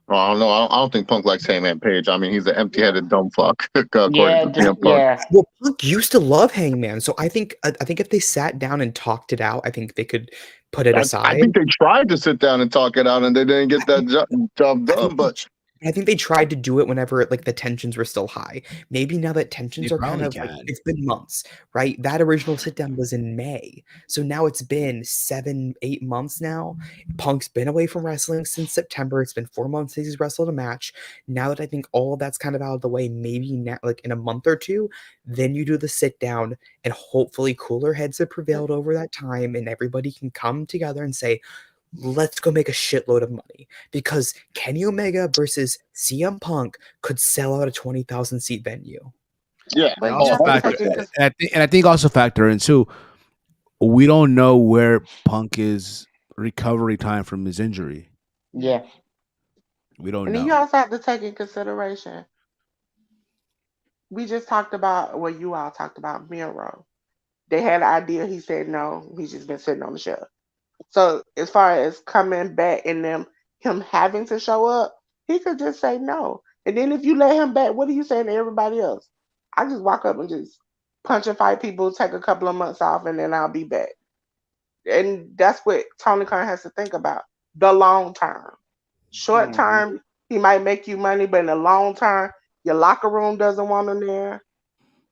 Well, I don't know. I don't think Punk likes Hangman Page. I mean, he's an empty-headed dumb fuck. According to CM Punk. Well, Punk used to love Hangman, so I think if they sat down and talked it out, I think they could put it aside. I think they tried to sit down and talk it out, and they didn't get that job done. But I think they tried to do it whenever like the tensions were still high. Maybe now that tensions are kind of like, it's been months, right? That original sit down was in May. So now it's been 7-8 months now. Punk's been away from wrestling since September. It's been 4 months since he's wrestled a match. Now that I think all of that's kind of out of the way, maybe now, like in a month or two, then you do the sit down and hopefully cooler heads have prevailed over that time and everybody can come together and say, let's go make a shitload of money, because Kenny Omega versus CM Punk could sell out a 20,000 seat venue. Yeah, and I think also factor in too, we don't know where Punk is recovery time from his injury. Yeah, we don't know. And you also have to take in consideration we just talked about, well, you all talked about Miro. They had an idea. He said no. He's just been sitting on the shelf. So as far as coming back and him having to show up, he could just say no. And then if you let him back, what are you saying to everybody else? I just walk up and just punch and fight people, take a couple of months off, and then I'll be back. And that's what Tony Khan has to think about. The long term. Short term, he might make you money, but in the long term, your locker room doesn't want him there.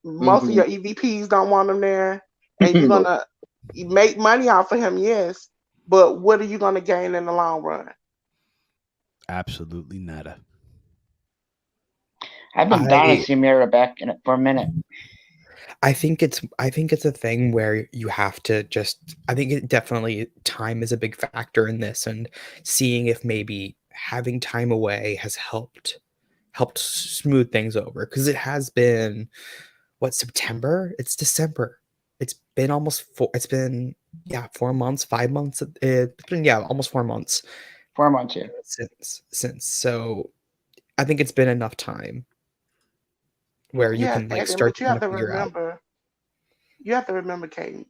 Most of your EVPs don't want him there. And you're gonna make money off of him, yes. But what are you gonna gain in the long run? Absolutely nada. I've been dying to see Miro back in it for a minute. I think it's a thing where you have to just, I think it definitely, time is a big factor in this, and seeing if maybe having time away has helped smooth things over, because it has been September, it's December, it's been almost 4 months, 5 months, it's been almost 4 months. 4 months, yeah. Since, so I think it's been enough time where you can start to figure out. You have to remember, Katie,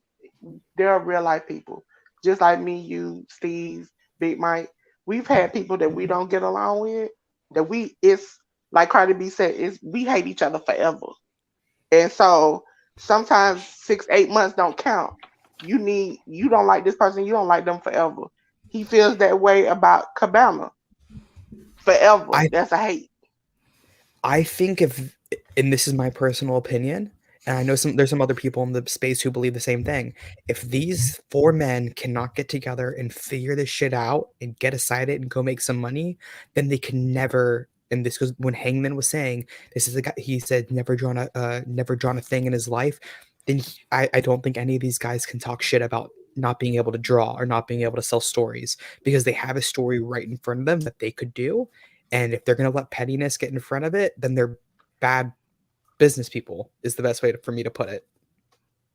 there are real life people. Just like me, you, Steve, Big Mike. We've had people that we don't get along with, it's like Cardi B said, we hate each other forever. And so sometimes 6-8 months don't count. You don't like this person, you don't like them forever. He feels that way about Cabana. Forever. That's a hate. I think and this is my personal opinion, and I know there's some other people in the space who believe the same thing. If these 4 men cannot get together and figure this shit out and get aside it and go make some money, then they can never. And this was when Hangman was saying, this is a guy, he said, never drawn a thing in his life. Then I don't think any of these guys can talk shit about not being able to draw or not being able to sell stories, because they have a story right in front of them that they could do. And if they're going to let pettiness get in front of it, then they're bad business people, is the best way for me to put it.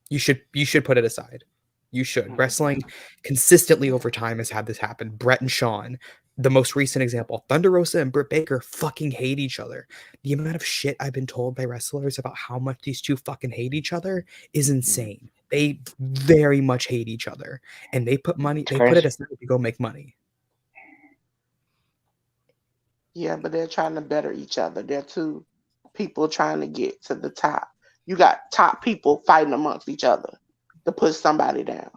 You should put it aside. You should. Wrestling consistently over time has had this happen. Brett and Shawn, the most recent example. Thunder Rosa and Britt Baker fucking hate each other. The amount of shit I've been told by wrestlers about how much these two fucking hate each other is insane. They very much hate each other. And they put it aside to go make money. Yeah, but they're trying to better each other. They're two people trying to get to the top. You got top people fighting amongst each other to push somebody down.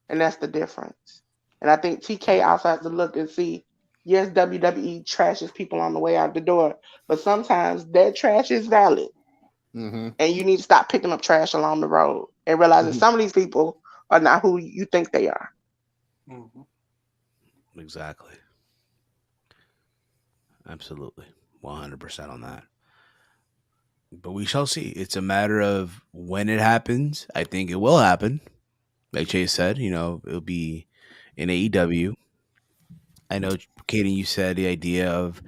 And that's the difference. And I think TK also has to look and see, yes, WWE trashes people on the way out the door, but sometimes that trash is valid. And you need to stop picking up trash along the road and realize that some of these people are not who you think they are. Exactly. Absolutely. 100% on that. But we shall see. It's a matter of when it happens. I think it will happen. Like Chase said, it'll be in AEW. I know, Katie, you said the idea of,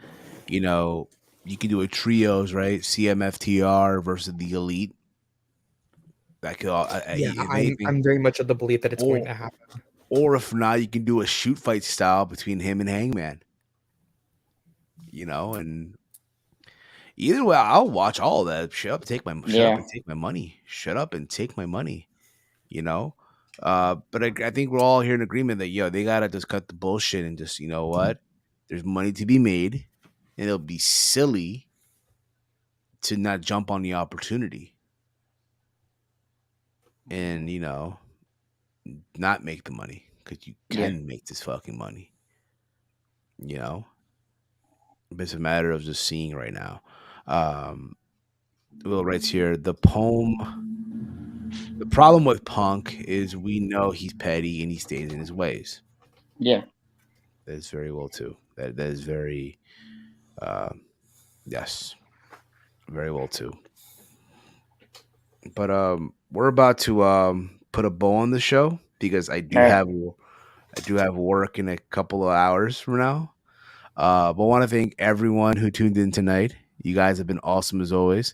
you can do a trios, right? CMFTR versus the Elite. That could all. I'm very much of the belief that it's going to happen. Or if not, you can do a shoot fight style between him and Hangman. And either way, I'll watch all of that. Shut up and take my money. Shut up and take my money. But I think we're all here in agreement that they gotta just cut the bullshit and just what, there's money to be made, and it'll be silly to not jump on the opportunity and not make the money, because you can make this fucking money. But it's a matter of just seeing right now. Will writes here, the problem with Punk is we know he's petty and he stays in his ways. Yeah. That is very well too. That is very yes. Very well too. But we're about to put a bow on the show, because I do have work in a couple of hours from now. But I want to thank everyone who tuned in tonight. You guys have been awesome as always.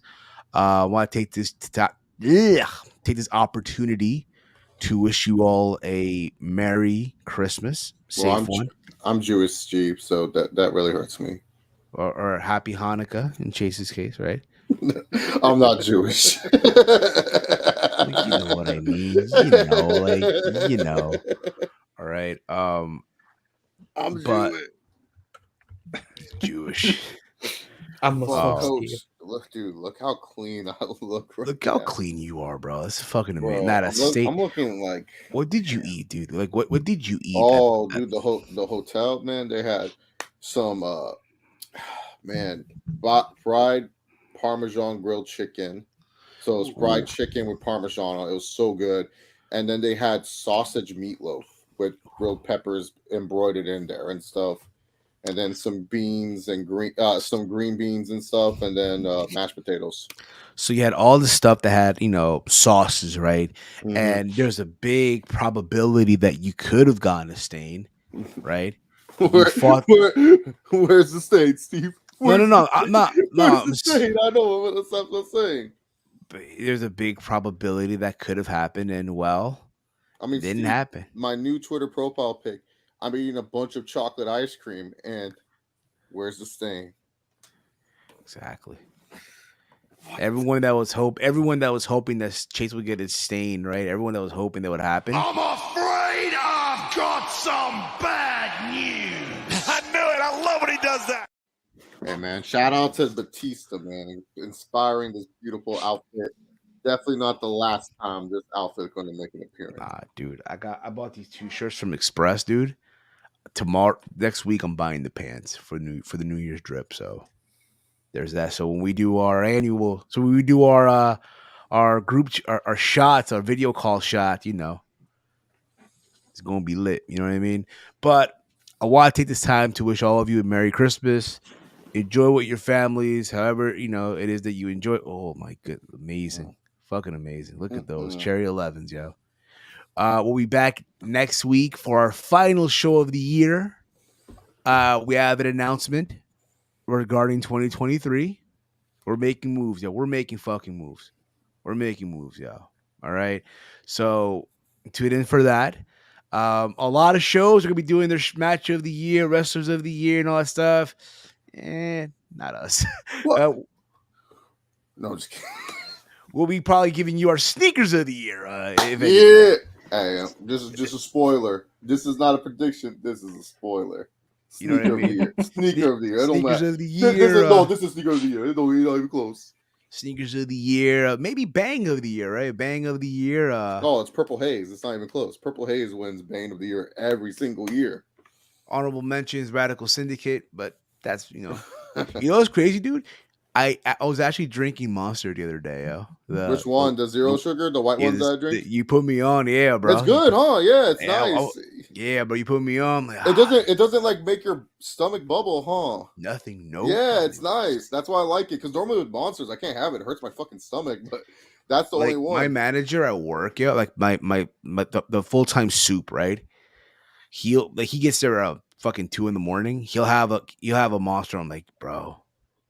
I want to take this opportunity to wish you all a Merry Christmas, safe one. I'm Jewish, Steve, so that really hurts me. Or Happy Hanukkah in Chase's case, right? I'm not Jewish. You know what I mean. All right. I'm but Jewish. I'm Muslim, Coach. Steve. Look, dude, look how clean I look right Look how now. clean you are, bro. It's fucking amazing. Bro, Not a state. I'm looking like. What did you eat, dude? Like what did you eat? Oh, dude, the hotel, man. They had some fried Parmesan grilled chicken. So it was fried chicken with Parmesan on it. It was so good. And then they had sausage meatloaf with grilled peppers embroidered in there and stuff. And then some beans and some green beans and stuff, and then mashed potatoes. So you had all the stuff that had, sauces, right? Mhm. And there's a big probability that you could have gotten a stain, right? Where's the stain, Steve? No. I'm not. Where's the stain? I know what I'm saying. But there's a big probability that could have happened, and didn't Steve, happen. My new Twitter profile pic. I'm eating a bunch of chocolate ice cream, and where's the stain? Exactly. Everyone that was hoping that Chase would get his stain, right? Everyone that was hoping that would happen. I'm afraid I've got some bad news. I knew it. I love when he does that. Hey, man, shout out to Batista, man, inspiring this beautiful outfit. Definitely not the last time this outfit is going to make an appearance. Nah, dude, I bought these 2 shirts from Express, dude. Next week, I'm buying the pants for the New Year's drip. So there's that. So when we do our our group our shots, our video call shot, it's gonna be lit. You know what I mean? But I want to take this time to wish all of you a Merry Christmas. Enjoy with your families, however it is that you enjoy. Oh my god, amazing, fucking amazing! Look at those cherry 11s, yo. We'll be back next week for our final show of the year. We have an announcement regarding 2023. We're making moves, yo. We're making fucking moves. We're making moves, yo. All right. So tune in for that. A lot of shows are gonna be doing their match of the year, wrestlers of the year, and all that stuff. Not us. No, just kidding. We'll be probably giving you our sneakers of the year. Hey, just a spoiler. This is not a prediction. This is a spoiler. You know what I mean? Sneaker of the year. It don't Sneakers matter. of the year. This is sneaker of the year. It don't even close. Sneakers of the year. Maybe Bang of the year, right? Bang of the year. No, it's Purple Haze. It's not even close. Purple Haze wins Bang of the year every single year. Honorable mentions, Radical Syndicate, but that's what's crazy, dude? I was actually drinking Monster the other day, yo. Which one? The zero sugar? The white ones that I drink? You put me on, yeah, bro. It's good, huh? Yeah, it's nice. Yeah, but you put me on. Like, it doesn't like make your stomach bubble, huh? Nothing, no. Yeah, it's nice. That's why I like it. Because normally with Monsters, I can't have it. It hurts my fucking stomach. But that's the only one. My manager at work, yeah, like the full-time soup, right? He gets there around fucking 2 a.m. He'll have a Monster. I'm like, bro,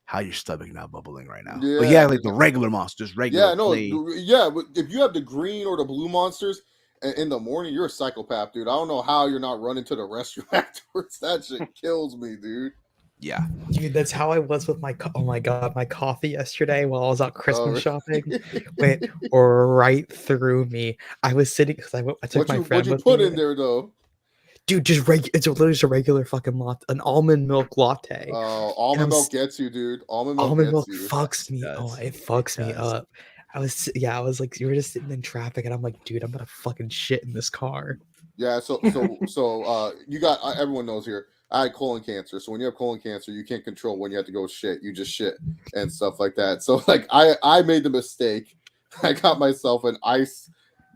how your stomach not bubbling right now? Yeah, like the regular Monster, just regular. Yeah, no, yeah. But if you have the green or the blue Monsters in the morning, you're a psychopath, dude. I don't know how you're not running to the restroom afterwards. That shit kills me, dude. Yeah, dude, that's how I was with my my coffee yesterday while I was out Christmas shopping. Went right through me. I was sitting because I took my friend. What'd you put in there though? Dude, just it's literally just a regular fucking an almond milk latte. Oh, almond milk gets you, dude. Almond milk fucks me. It fucks me up. I was like, you were just sitting in traffic, and I'm like, dude, I'm gonna fucking shit in this car. Yeah, so you got everyone knows here. I had colon cancer, so when you have colon cancer, you can't control when you have to go shit. You just shit and stuff like that. So like, I made the mistake. I got myself an iced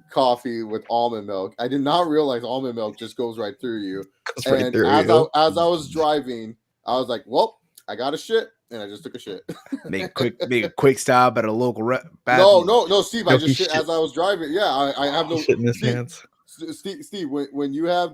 coffee with almond milk. I did not realize almond milk just goes right through you. And as I was driving, I was like, well, I got a shit, and I just took a shit. Make a quick stop at a local bathroom. No, Steve, I just shit as I was driving. Yeah, I have no shit in his pants. Steve, when you have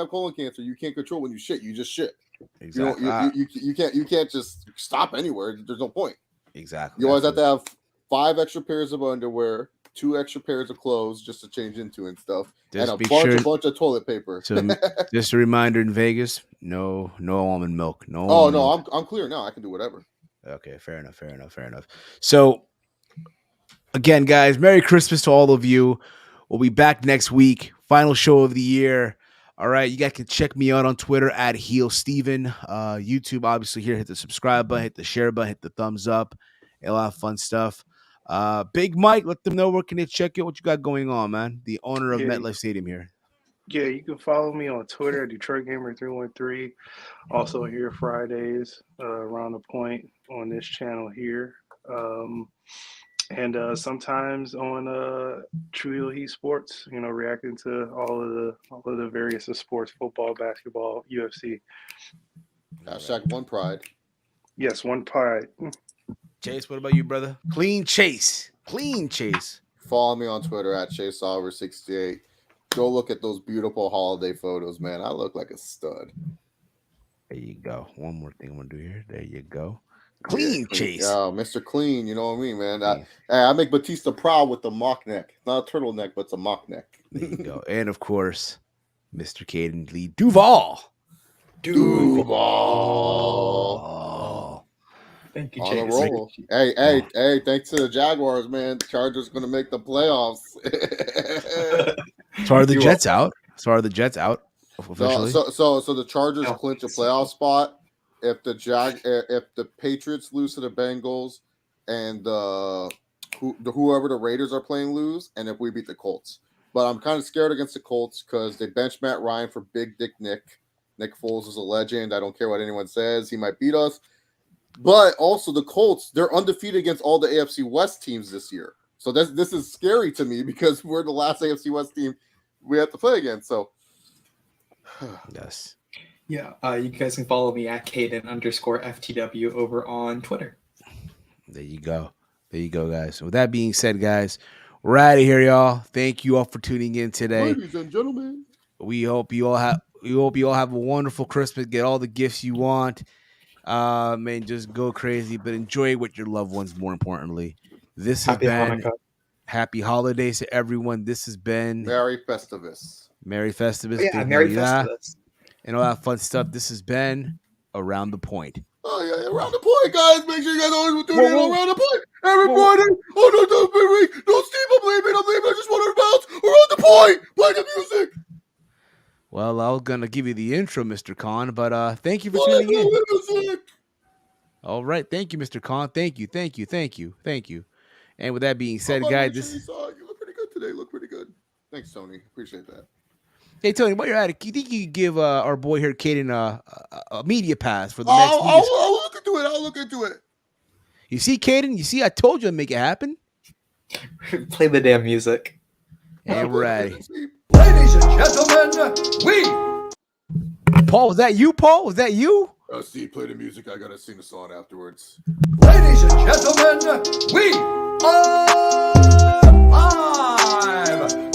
colon cancer, you can't control when you shit. You just shit. Exactly. You can't just stop anywhere. There's no point. Exactly. You always have to have 5 extra pairs of underwear, 2 extra pairs of clothes just to change into and stuff, and a bunch of toilet paper. So just a reminder in Vegas, no almond milk. No. Oh no, I'm clear now. I can do whatever. Okay, fair enough. So, again, guys, Merry Christmas to all of you. We'll be back next week. Final show of the year. All right, you guys can check me out on Twitter at HeelSteven. YouTube, obviously, here. Hit the subscribe button, hit the share button, hit the thumbs up. A lot of fun stuff. Big Mike, let them know where can they check it. What you got going on, man? The owner of MetLife Stadium here. Yeah, you can follow me on Twitter at DetroitGamer313. Also here Fridays around the point on this channel here. And sometimes on True Heel Heat Sports, reacting to all of the various sports, football, basketball, UFC. Hashtag One Pride. Yes, One Pride. Chase, what about you, brother? Clean Chase. Follow me on Twitter at ChaseOliver68. Go look at those beautiful holiday photos, man. I look like a stud. There you go. One more thing I'm gonna do here. There you go. Clean Chase. Yeah, Mr. Clean, you know what I mean, man. I make Batista proud with the mock neck. Not a turtleneck, but it's a mock neck. There you go. And of course, Mr. Caden Lee Duval. Thank you, On a Chase. roll. Hey, thanks to the Jaguars, man. The Chargers gonna make the playoffs. So are the Jets out? Officially? So the Chargers clinch a playoff spot if the Patriots lose to the Bengals and whoever the Raiders are playing lose, and if we beat the Colts. But I'm kind of scared against the Colts because they benched Matt Ryan for Big Dick Nick. Nick Foles is a legend. I don't care what anyone says. He might beat us. But also the Colts, they're undefeated against all the AFC West teams this year. So this is scary to me because we're the last AFC West team we have to play against. So yes. Yeah, you guys can follow me at Caden_FTW over on Twitter. There you go, guys. So with that being said, guys, we're out of here, y'all. Thank you all for tuning in today. Ladies and gentlemen, we hope you all have a wonderful Christmas. Get all the gifts you want. Man, just go crazy, but enjoy it with your loved ones. More importantly, this has been happy holidays to everyone. This has been Merry Festivus. Merry Festivus. Yeah, Merry Festivus. And all that fun stuff. This has been Around the Point. Oh, yeah, Around the Point, guys. Make sure you guys always tune in Around the Point. Everybody. Oh, no, don't Steve, I'm leaving. I just want to bounce. Around the Point. Play the music. Well, I was going to give you the intro, Mr. Khan, but thank you for tuning in. All right. Thank you, Mr. Khan. Thank you. And with that being said, guys, you look pretty good today. Look pretty good. Thanks, Tony. Appreciate that. Hey, Tony, while you're at it, do you think you could give our boy here, Caden, a media pass for the next media? I'll look into it. You see, Caden? I told you I'd make it happen. Play the damn music. And we're at it. Ladies and gentlemen, Paul, was that you, Paul? Was that you? Steve, play the music. I got to sing the song afterwards. Ladies and gentlemen, we are live.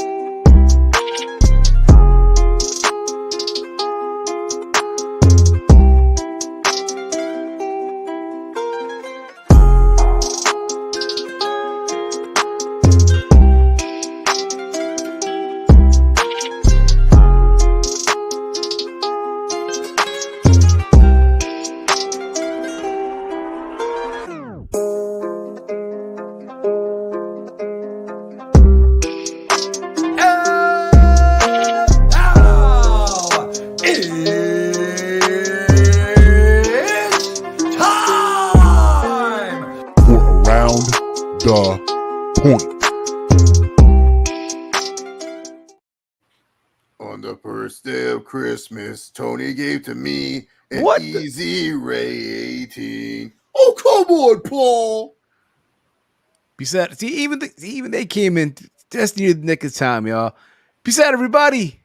On the first day of Christmas, Tony gave to me an Easy Ray 18. Oh, come on, Paul. Peace out. See, even they came in just near the nick of time, y'all. Peace out, everybody.